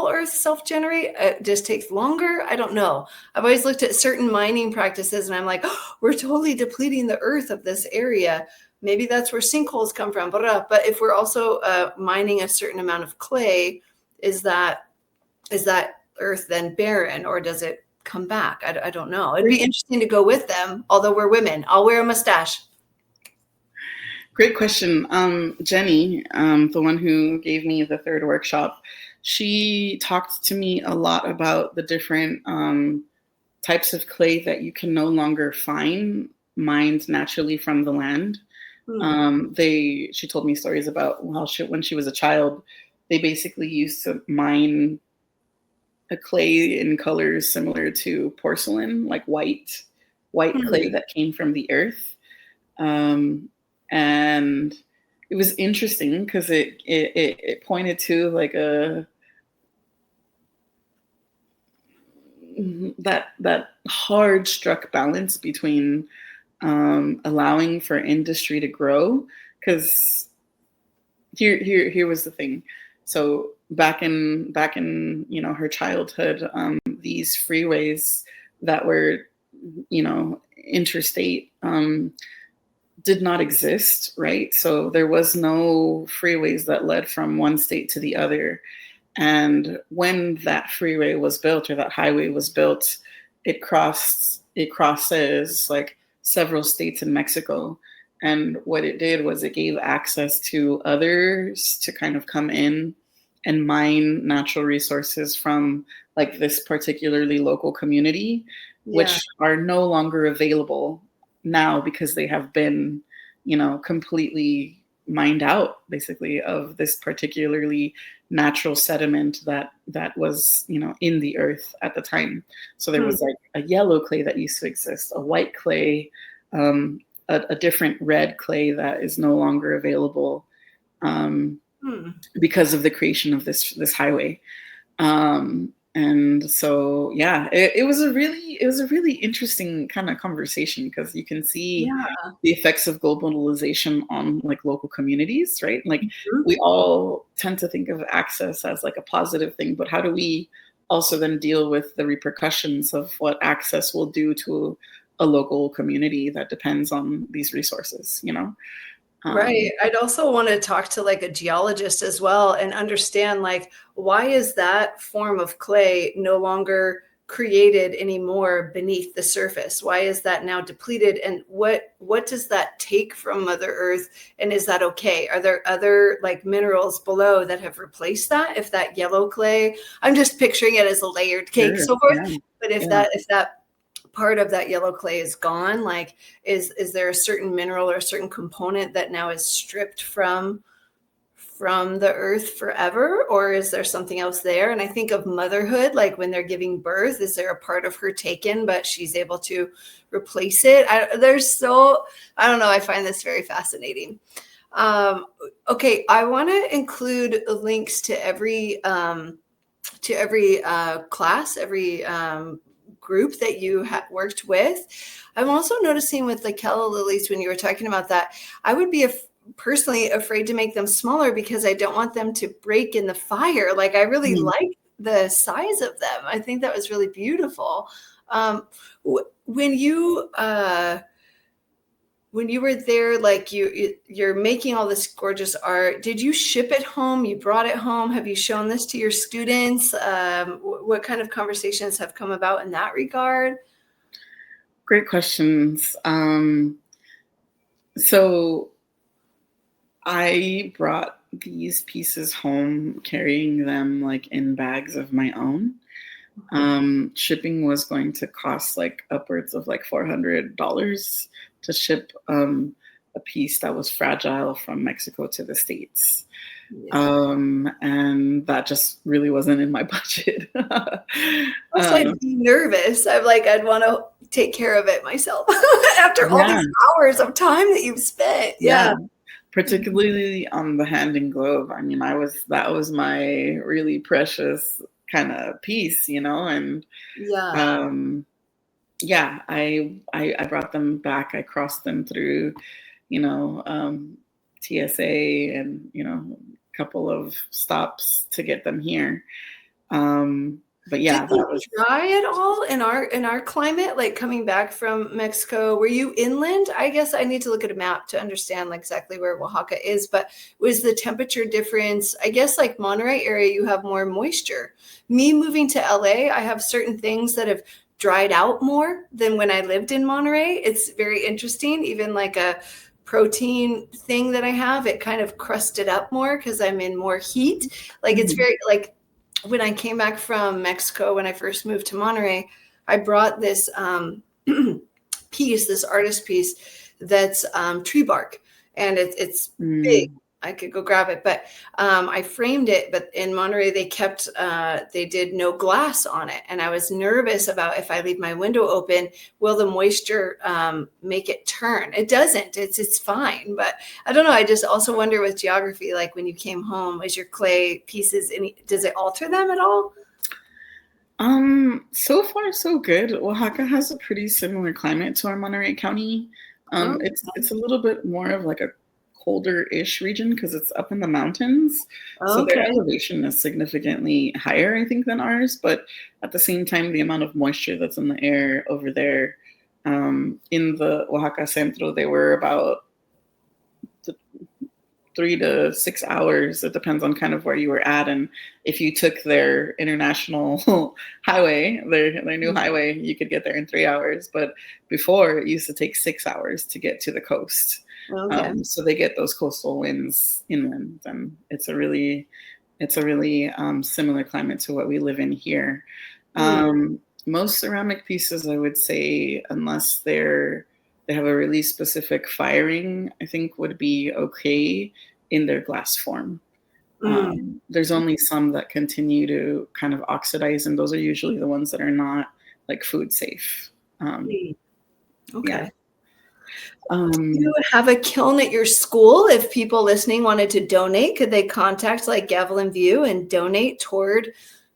earth self-generate? It just takes longer. I don't know. I've always looked at certain mining practices and I'm like, oh, we're totally depleting the earth of this area. Maybe that's where sinkholes come from. But if we're also mining a certain amount of clay, is that earth then barren, or does it come back? I don't know. It'd be interesting to go with them, although we're women. I'll wear a mustache. Great question. Jenny, the one who gave me the third workshop, she talked to me a lot about the different types of clay that you can no longer find mined naturally from the land. She told me stories about when she was a child, they basically used to mine a clay in colors similar to porcelain, like white clay that came from the earth. And it was interesting because it pointed to like that hard struck balance between allowing for industry to grow. Because here was the thing. So back in her childhood, these freeways that were interstate did not exist, right? So there was no freeways that led from one state to the other. And when that freeway was built, or that highway was built, it crosses like several states in Mexico. And what it did was it gave access to others to kind of come in and mine natural resources from like this particularly local community, which are no longer available now because they have been, completely mined out, basically, of this particularly natural sediment that was, in the earth at the time. So there was like a yellow clay that used to exist, a white clay, a different red clay that is no longer available because of the creation of this highway. And so, it was a really interesting kind of conversation, because you can see the effects of globalization on like local communities, right? Like we all tend to think of access as like a positive thing, but how do we also then deal with the repercussions of what access will do to a local community that depends on these resources, Right. I'd also want to talk to like a geologist as well and understand like, why is that form of clay no longer created anymore beneath the surface? Why is that now depleted? And what does that take from Mother Earth? And is that okay? Are there other like minerals below that have replaced that? If that yellow clay, I'm just picturing it as a layered cake, so forth. Yeah. But if that part of that yellow clay is gone, like is there a certain mineral or a certain component that now is stripped from the earth forever, or is there something else there? And I think of motherhood, like when they're giving birth, is there a part of her taken but she's able to replace it? I don't know, I find this very fascinating. Okay, I want to include links to every class, every group that you worked with. I'm also noticing with the calla lilies, when you were talking about that, I would be personally afraid to make them smaller because I don't want them to break in the fire. Like I really like the size of them. I think that was really beautiful. When you were there, like you're making all this gorgeous art, did you ship it home? You brought it home? Have you shown this to your students? What kind of conversations have come about in that regard? Great questions. So I brought these pieces home, carrying them like in bags of my own. Shipping was going to cost like upwards of like $400 to ship a piece that was fragile from Mexico to the States. And that just really wasn't in my budget. Also, I'd be nervous. I'd want to take care of it myself after all these hours of time that you've spent. Yeah. Particularly on the hand and glove. I mean, that was my really precious kind of piece, and I brought them back. I crossed them through, TSA and, a couple of stops to get them here. But yeah, did you dry at all in our climate, like coming back from Mexico? Were you inland? I guess I need to look at a map to understand exactly where Oaxaca is, but was the temperature difference? I guess like Monterey area, you have more moisture. Me moving to LA, I have certain things that have dried out more than when I lived in Monterey. It's very interesting. Even like a protein thing that I have, it kind of crusted up more because I'm in more heat. Like it's Mm-hmm. very like when I came back from Mexico, when I first moved to Monterey, I brought this piece, this artist piece that's tree bark, and it's big. I could go grab it, but I framed it. But in Monterey, they did no glass on it, and I was nervous about if I leave my window open, will the moisture make it turn? It doesn't. It's fine. But I don't know. I just also wonder with geography, like when you came home, is your clay pieces does it alter them at all? So far so good. Oaxaca has a pretty similar climate to our Monterey County. Oh, It's a little bit more of like a colder-ish region because it's up in the mountains. So their okay. elevation is significantly higher, I think, than ours. But at the same time, the amount of moisture that's in the air over there, in the Oaxaca Centro, they were about 3 to 6 hours. It depends on kind of where you were at, and if you took their international highway, their new highway, you could get there in 3 hours. But before, it used to take 6 hours to get to the coast. Okay. So they get those coastal winds inland, and it's a really similar climate to what we live in here. Most ceramic pieces, I would say, unless they have a really specific firing, I think would be okay in their glass form. There's only some that continue to kind of oxidize, and those are usually the ones that are not like food safe. Okay. Yeah. Do you have a kiln at your school? If people listening wanted to donate, could they contact like Gavel and View and donate toward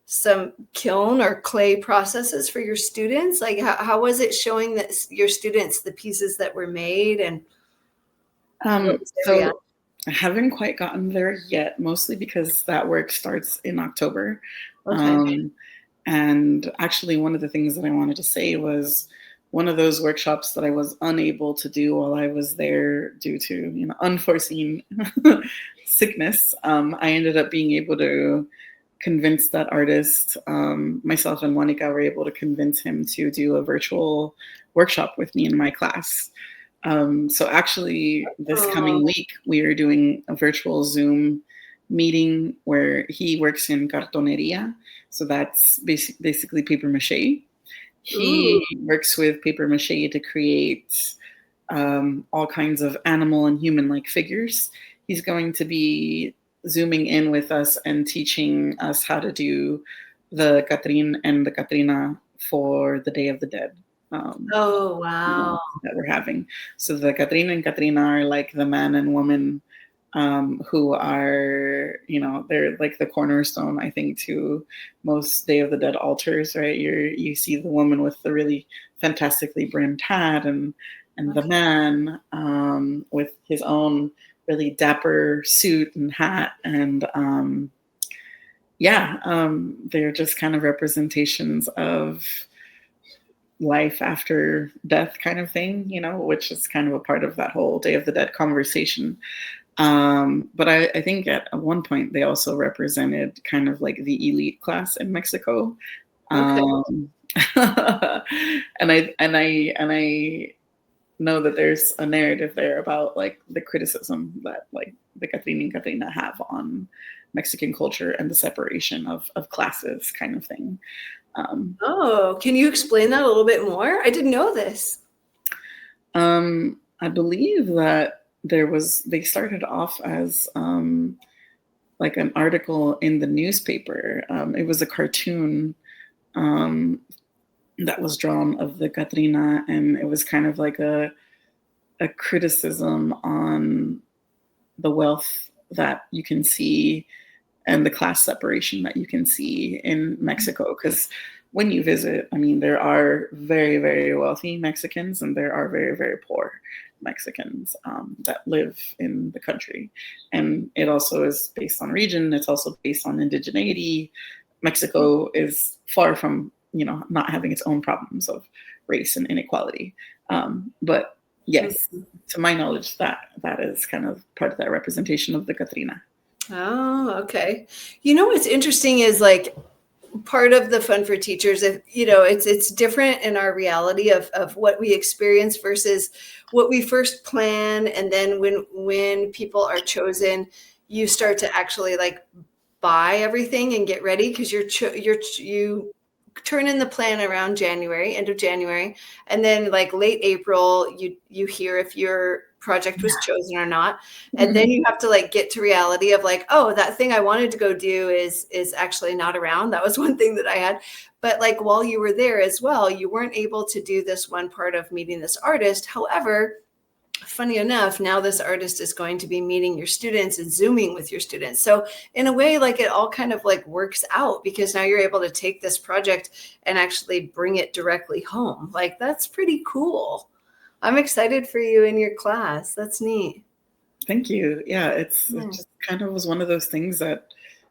some kiln or clay processes for your students? Like how was it showing that your students the pieces that were made, and what was their reaction? So I haven't quite gotten there yet, mostly because that work starts in October. Okay. And actually, one of the things that I wanted to say was one of those workshops that I was unable to do while I was there due to unforeseen sickness. I ended up being able to convince that artist. Myself and Monica were able to convince him to do a virtual workshop with me in my class. So actually, this coming week, we are doing a virtual Zoom meeting where he works in cartoneria. So that's basically paper mache. He works with paper mache to create all kinds of animal and human-like figures. He's going to be Zooming in with us and teaching us how to do the Catrin and the Catrina for the Day of the Dead. Oh, wow. That we're having. So the Catrin and Catrina are like the man and woman who are, they're like the cornerstone, I think, to most Day of the Dead altars, right? You see the woman with the really fantastically brimmed hat, and the man with his own really dapper suit and hat, and they're just kind of representations of life after death kind of thing, which is kind of a part of that whole Day of the Dead conversation. But I think at one point they also represented kind of like the elite class in Mexico. And I know that there's a narrative there about like the criticism that like the Catrin and Catrina have on Mexican culture and the separation of classes kind of thing. Can you explain that a little bit more? I didn't know this. I believe that they started off as like an article in the newspaper. It was a cartoon that was drawn of the Catrina, and it was kind of like a criticism on the wealth that you can see and the class separation that you can see in Mexico. Because when you visit, I mean, there are very, very wealthy Mexicans and there are very, very poor Mexicans that live in the country. And it also is based on region. It's also based on indigeneity. Mexico is far from, not having its own problems of race and inequality. But yes, to my knowledge, that is kind of part of that representation of the Catrina. Oh, okay. What's interesting is like part of the fun for teachers. If it's different in our reality of what we experience versus what we first plan, and then when people are chosen, you start to actually like buy everything and get ready, because you turn in the plan around January, end of January, and then like late April, you hear if your project was chosen or not, and then you have to like get to reality of like, oh, that thing I wanted to go do is actually not around. That was one thing that I had, but like while you were there as well, you weren't able to do this one part of meeting this artist. However, funny enough, now this artist is going to be meeting your students and Zooming with your students. So in a way, like it all kind of like works out, because now you're able to take this project and actually bring it directly home. Like that's pretty cool. I'm excited for you in your class. That's neat. Thank you. Yeah, it just kind of was one of those things that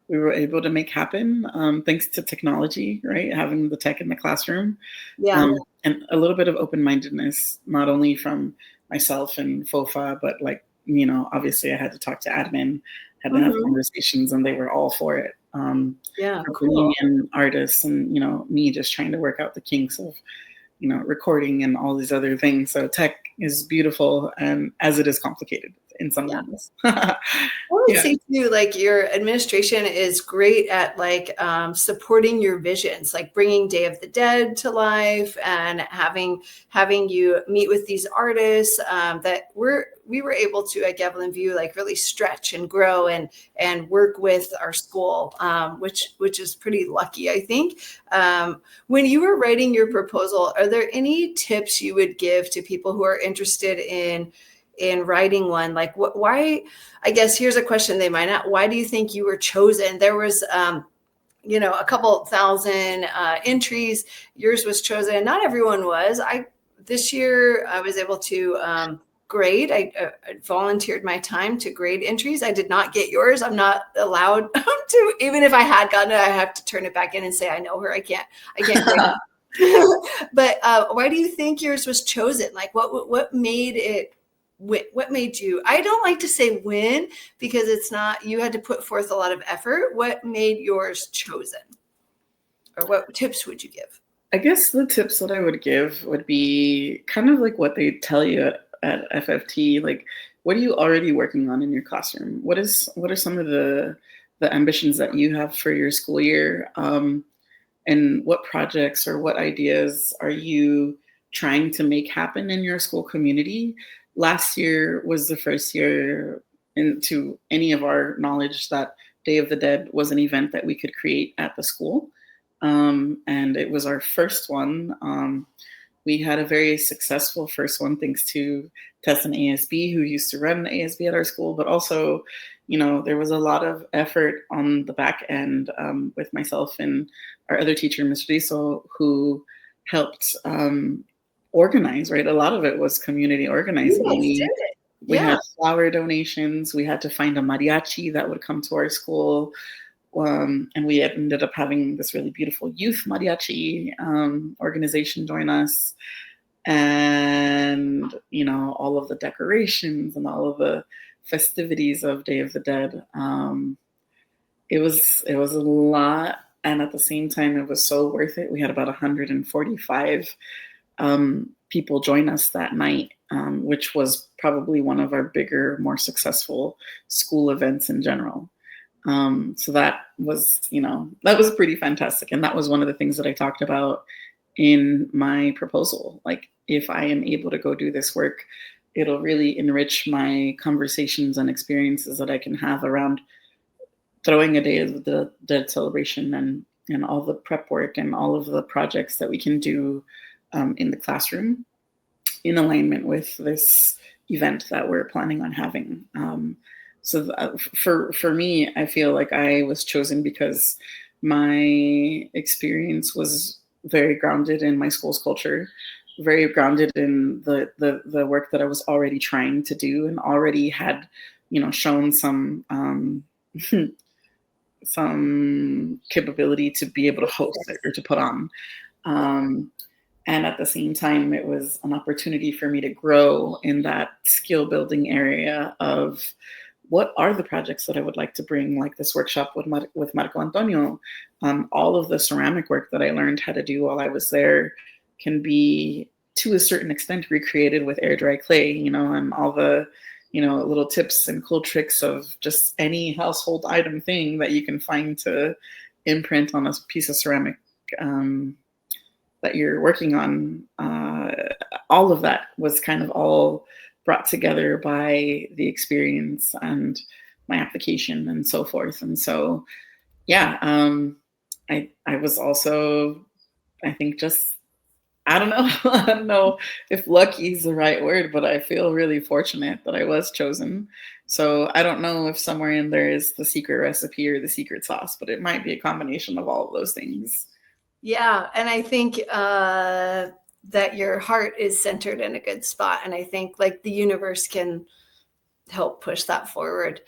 we were able to make happen, thanks to technology, right? Having the tech in the classroom, and a little bit of open-mindedness, not only from myself and FOFA, but like, obviously I had to talk to admin, had to have conversations, and they were all for it. For bringing in artists, and me just trying to work out the kinks of recording and all these other things. So tech is beautiful, and as it is complicated in some levels. I would say too, like your administration is great at like supporting your visions, like bringing Day of the Dead to life, and having you meet with these artists that we were able to at Gavilan View like really stretch and grow and work with our school, which is pretty lucky, I think. When you were writing your proposal, are there any tips you would give to people who are interested in writing one? Like why, I guess here's a question they might not, why do you think you were chosen? There was, a couple thousand entries. Yours was chosen. Not everyone was. This year I was able to grade. I volunteered my time to grade entries. I did not get yours. I'm not allowed to, even if I had gotten it, I have to turn it back in and say, I know her. I can't grade. But why do you think yours was chosen? Like what made it, what made you, I don't like to say win, because it's not, you had to put forth a lot of effort. What made yours chosen? Or what tips would you give? I guess the tips that I would give would be kind of like what they tell you at FFT. Like, what are you already working on in your classroom? What are some of the ambitions that you have for your school year? And what projects or what ideas are you trying to make happen in your school community? Last year was the first year, to any of our knowledge, that Day of the Dead was an event that we could create at the school. And it was our first one. We had a very successful first one, thanks to Tess and ASB, who used to run the ASB at our school, but also, there was a lot of effort on the back end with myself and our other teacher, Ms. Riso, who helped organize, right? A lot of it was community organizing. We had flower donations. We had to find a mariachi that would come to our school. And we ended up having this really beautiful youth mariachi organization join us. And, all of the decorations and all of the festivities of Day of the Dead. It was a lot. And at the same time, it was so worth it. We had about 145 people join us that night, which was probably one of our bigger, more successful school events in general. So that was pretty fantastic. And that was one of the things that I talked about in my proposal. Like, if I am able to go do this work, it'll really enrich my conversations and experiences that I can have around throwing a Day of the Dead celebration, and all the prep work and all of the projects that we can do in the classroom in alignment with this event that we're planning on having. So for me, I feel like I was chosen because my experience was very grounded in my school's culture, very grounded in the work that I was already trying to do, and already had, shown some some capability to be able to host it or to put on. And at the same time, it was an opportunity for me to grow in that skill building area of what are the projects that I would like to bring, like this workshop with Marco Antonio. All of the ceramic work that I learned how to do while I was there can be, to a certain extent, recreated with air dry clay, and all the, little tips and cool tricks of just any household item thing that you can find to imprint on a piece of ceramic that you're working on. All of that was kind of all brought together by the experience and my application and so forth. And so, yeah, I was also, I think, just, I don't know, I don't know if lucky is the right word, but I feel really fortunate that I was chosen. So I don't know if somewhere in there is the secret recipe or the secret sauce, but it might be a combination of all of those things. Yeah. And I think that your heart is centered in a good spot. And I think like the universe can help push that forward.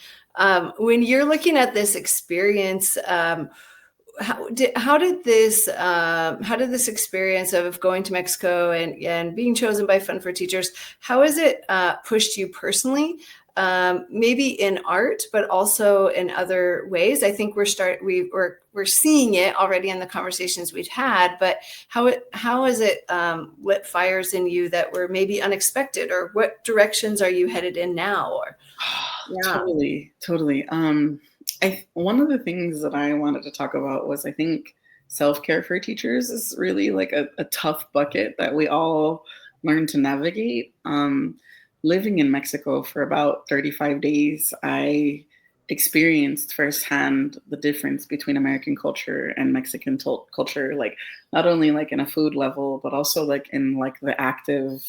When you're looking at this experience, how did this experience of going to Mexico and being chosen by Fun for Teachers, how has it pushed you personally? Maybe in art, but also in other ways. I think we're seeing it already in the conversations we've had, but how has it lit fires in you that were maybe unexpected, or what directions are you headed in now? Or yeah. Totally. One of the things that I wanted to talk about was, I think self-care for teachers is really like a tough bucket that we all learn to navigate. Living in Mexico for about 35 days, I experienced firsthand the difference between American culture and Mexican culture, like not only like in a food level, but also like in like the active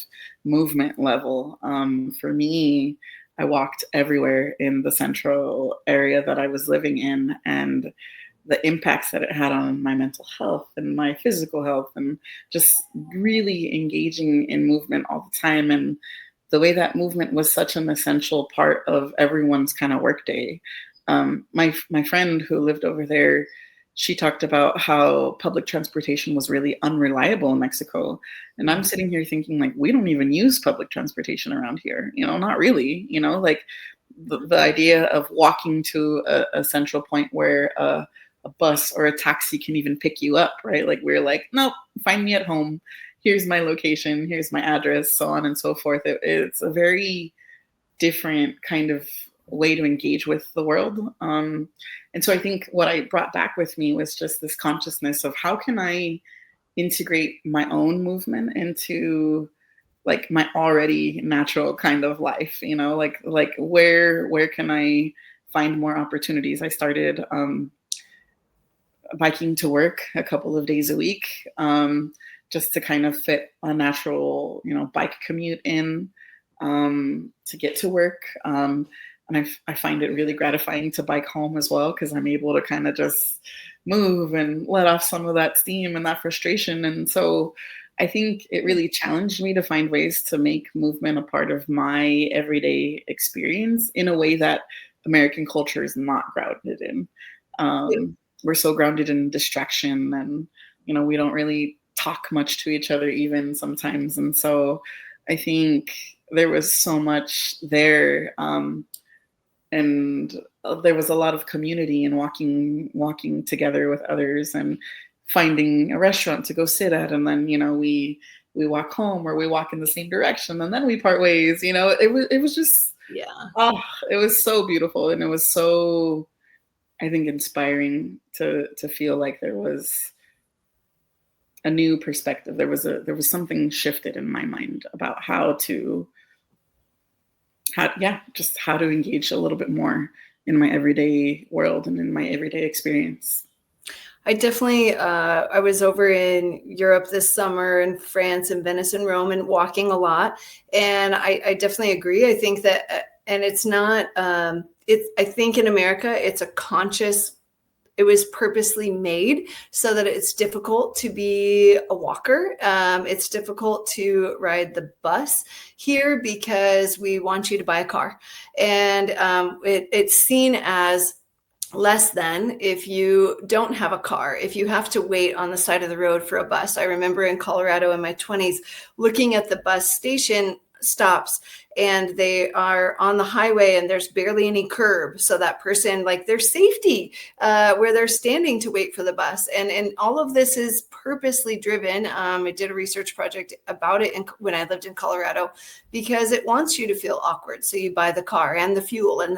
movement level. For me, I walked everywhere in the central area that I was living in, and the impacts that it had on my mental health and my physical health, and just really engaging in movement all the time. And the way that movement was such an essential part of everyone's kind of workday. My friend who lived over there, she talked about how public transportation was really unreliable in Mexico. And I'm sitting here thinking, like, we don't even use public transportation around here, not really, like the idea of walking to a central point where a bus or a taxi can even pick you up, right? Like, we're like, nope, find me at home. Here's my location, here's my address, so on and so forth. It's a very different kind of way to engage with the world. And so I think what I brought back with me was just this consciousness of how can I integrate my own movement into like my already natural kind of life, like where can I find more opportunities? I started biking to work a couple of days a week, just to kind of fit a natural, bike commute in to get to work. And I find it really gratifying to bike home as well, because I'm able to kind of just move and let off some of that steam and that frustration. And so I think it really challenged me to find ways to make movement a part of my everyday experience in a way that American culture is not grounded in. We're so grounded in distraction, and, we don't really talk much to each other even sometimes. And so I think there was so much there. And there was a lot of community and walking together with others and finding a restaurant to go sit at. And then, we walk home, or we walk in the same direction, and then we part ways. It was just, it was so beautiful. And it was so, I think, inspiring to feel like there was a new perspective. There was something shifted in my mind about how to engage a little bit more in my everyday world and in my everyday experience. I definitely, I was over in Europe this summer, in France and Venice and Rome, and walking a lot. And I definitely agree. I think that, and it's not, I think in America, it was purposely made so that it's difficult to be a walker. It's difficult to ride the bus here because we want you to buy a car. And it's seen as less than if you don't have a car, if you have to wait on the side of the road for a bus. I remember in Colorado in my 20s, looking at the bus station stops and they are on the highway and there's barely any curb. So that person, like their safety, where they're standing to wait for the bus. And all of this is purposely driven. I did a research project about it when I lived in Colorado, because it wants you to feel awkward. So you buy the car and the fuel and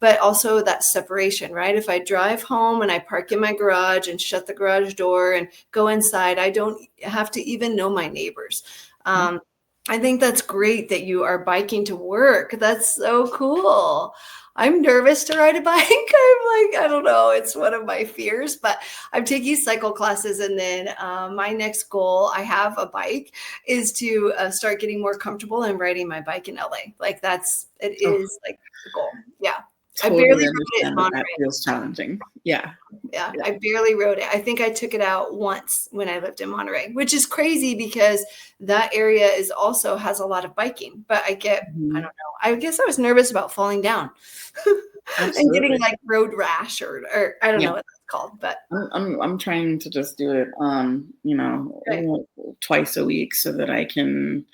but also that separation, right? If I drive home and I park in my garage and shut the garage door and go inside, I don't have to even know my neighbors. I think that's great that you are biking to work. That's so cool. I'm nervous to ride a bike. I'm like, I don't know. It's one of my fears, but I'm taking cycle classes. And then my next goal, I have a bike, is to start getting more comfortable and riding my bike in LA. Like it is like the goal. Yeah. Totally I barely rode it understand in that feels challenging. Yeah. I barely rode it. I think I took it out once when I lived in Monterey, which is crazy because that area has a lot of biking. But I don't know. I guess I was nervous about falling down and getting like road rash or I don't know what that's called. But I'm trying to just do it, twice a week so that I can,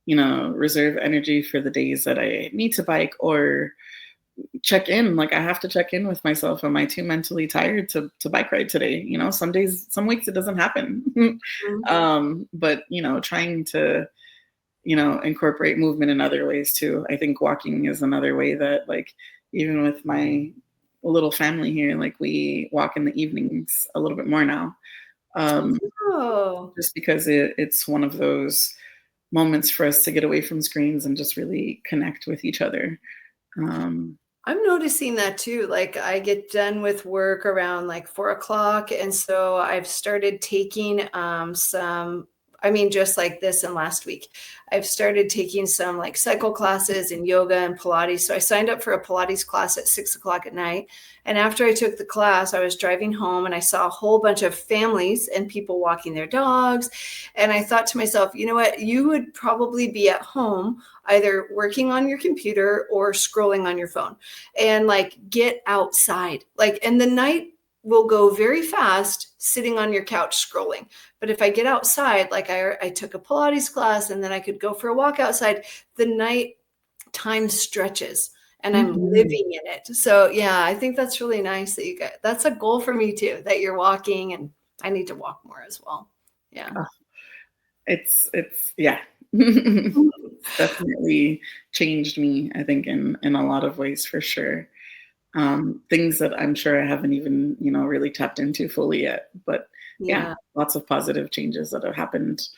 reserve energy for the days that I need to bike, or check in. Like I have to check in with myself. Am I too mentally tired to bike ride today? Some days, some weeks it doesn't happen. But trying to, incorporate movement in other ways too. I think walking is another way that, like, even with my little family here, like we walk in the evenings a little bit more now. Just because it's one of those moments for us to get away from screens and just really connect with each other. I'm noticing that too. Like I get done with work around like 4:00. And so I've started taking just like this and last week, I've started taking some like cycle classes and yoga and Pilates. So I signed up for a Pilates class at 6:00 at night. And after I took the class, I was driving home and I saw a whole bunch of families and people walking their dogs. And I thought to myself, you know what, you would probably be at home either working on your computer or scrolling on your phone, and like get outside. Like, and the night will go very fast sitting on your couch scrolling. But if I get outside, like I took a Pilates class and then I could go for a walk outside, the night time stretches and I'm living in it. So yeah, I think that's really nice that that's a goal for me too, that you're walking, and I need to walk more as well. Yeah. It's definitely changed me, I think, in a lot of ways, for sure. Things that I'm sure I haven't even, really tapped into fully yet. But yeah, lots of positive changes that have happened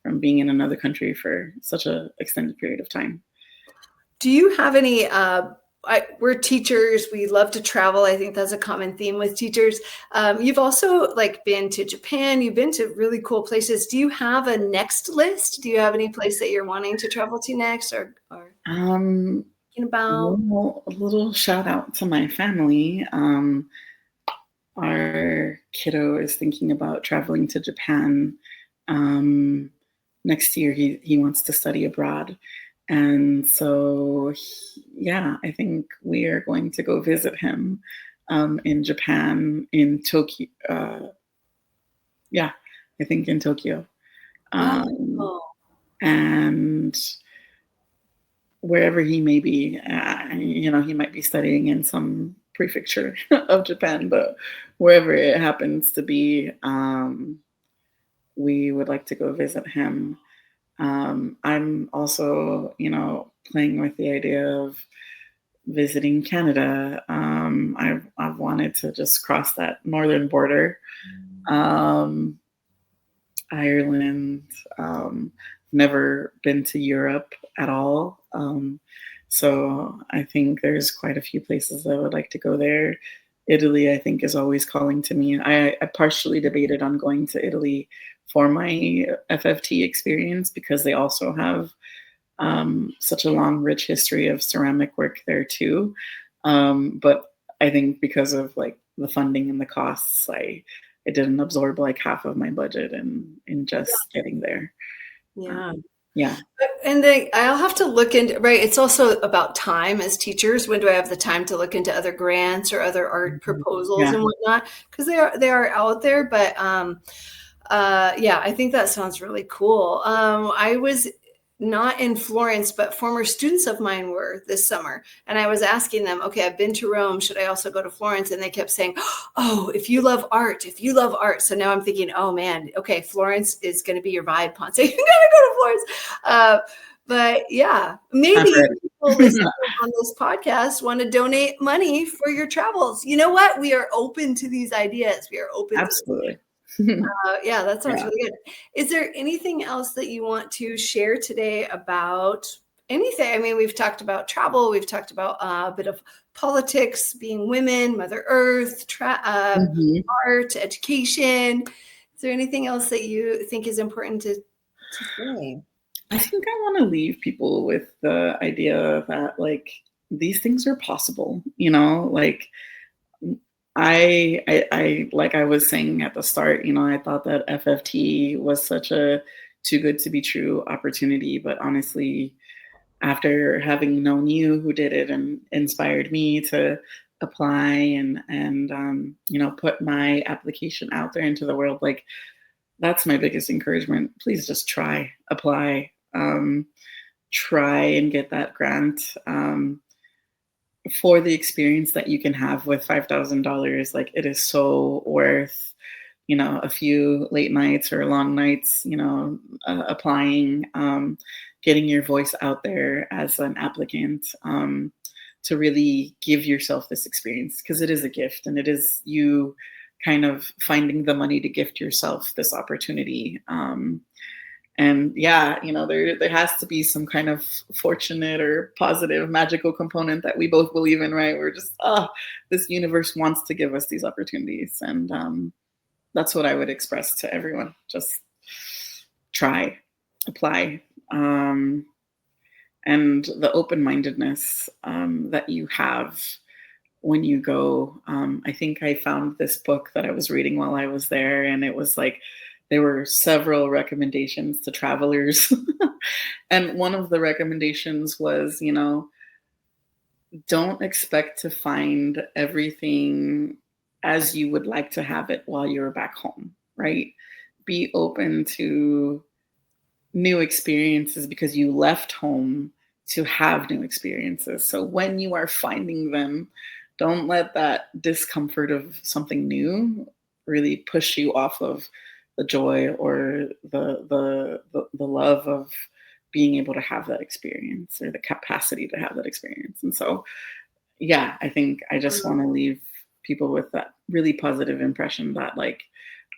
from being in another country for such an extended period of time. Do you have any, we're teachers, we love to travel. I think that's a common theme with teachers. You've also like been to Japan, you've been to really cool places. Do you have a next list? Do you have any place that you're wanting to travel to next, or about? Well, a little shout out to my family. Our kiddo is thinking about traveling to Japan next year. He wants to study abroad. And so, I think we are going to go visit him in Japan, in Tokyo. I think in Tokyo. And wherever he may be, he might be studying in some prefecture of Japan, but wherever it happens to be, we would like to go visit him. I'm also, playing with the idea of visiting Canada. I've wanted to just cross that northern border. Ireland. Never been to Europe at all. So I think there's quite a few places I would like to go there. Italy, I think, is always calling to me. I partially debated on going to Italy for my FFT experience because they also have such a long, rich history of ceramic work there too. But I think because of like the funding and the costs, it didn't absorb like half of my budget in just getting there. Yeah. And I'll have to look into, right. It's also about time as teachers. When do I have the time to look into other grants or other art proposals and whatnot? Because they are out there. But I think that sounds really cool. I was not in Florence, but former students of mine were this summer. And I was asking them, okay, I've been to Rome. Should I also go to Florence? And they kept saying, oh, if you love art, if you love art. So now I'm thinking, oh man, okay, Florence is going to be your vibe, Ponce. You got to go to Florence. But yeah, maybe people listening on this podcast want to donate money for your travels. You know what? We are open to these ideas. We are open. Absolutely. Yeah, that sounds really good. Is there anything else that you want to share today about anything? I mean, we've talked about travel. We've talked about a bit of politics, being women, Mother Earth, art, education. Is there anything else that you think is important to say? I think I want to leave people with the idea that like these things are possible, you know, like I like I was saying at the start, you know, I thought that FFT was such a too good to be true opportunity, but honestly, after having known you who did it and inspired me to apply and you know, put my application out there into the world, like that's my biggest encouragement. Please just try, apply, try and get that grant. For the experience that you can have with $5,000, like it is so worth, you know, a few late nights or long nights, you know, applying, getting your voice out there as an applicant, to really give yourself this experience, because it is a gift and it is you kind of finding the money to gift yourself this opportunity. And yeah, you know, there has to be some kind of fortunate or positive magical component that we both believe in, right? We're just, this universe wants to give us these opportunities. And that's what I would express to everyone. Just try, apply. And the open-mindedness that you have when you go. I think I found this book that I was reading while I was there, and it was like, there were several recommendations to travelers. And one of the recommendations was, you know, don't expect to find everything as you would like to have it while you're back home, right? Be open to new experiences because you left home to have new experiences. So when you are finding them, don't let that discomfort of something new really push you off of the joy or the love of being able to have that experience or the capacity to have that experience. And so, yeah, I think I just want to leave people with that really positive impression that like,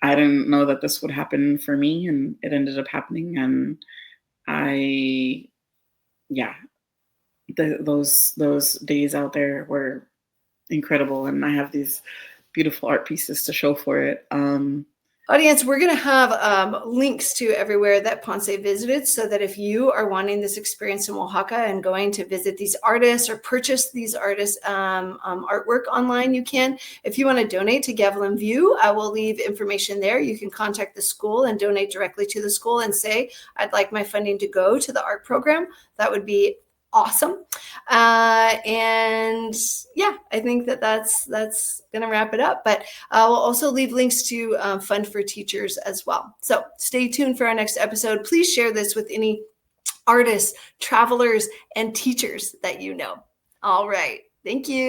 I didn't know that this would happen for me and it ended up happening. And those days out there were incredible. And I have these beautiful art pieces to show for it. Audience, we're going to have links to everywhere that Ponce visited, so that if you are wanting this experience in Oaxaca and going to visit these artists or purchase these artists' artwork online, you can. If you want to donate to Gavilan View, I will leave information there. You can contact the school and donate directly to the school and say, I'd like my funding to go to the art program. That would be awesome. And yeah, I think that's going to wrap it up, but we'll also leave links to Fund for Teachers as well. So stay tuned for our next episode. Please share this with any artists, travelers, and teachers that you know. All right. Thank you.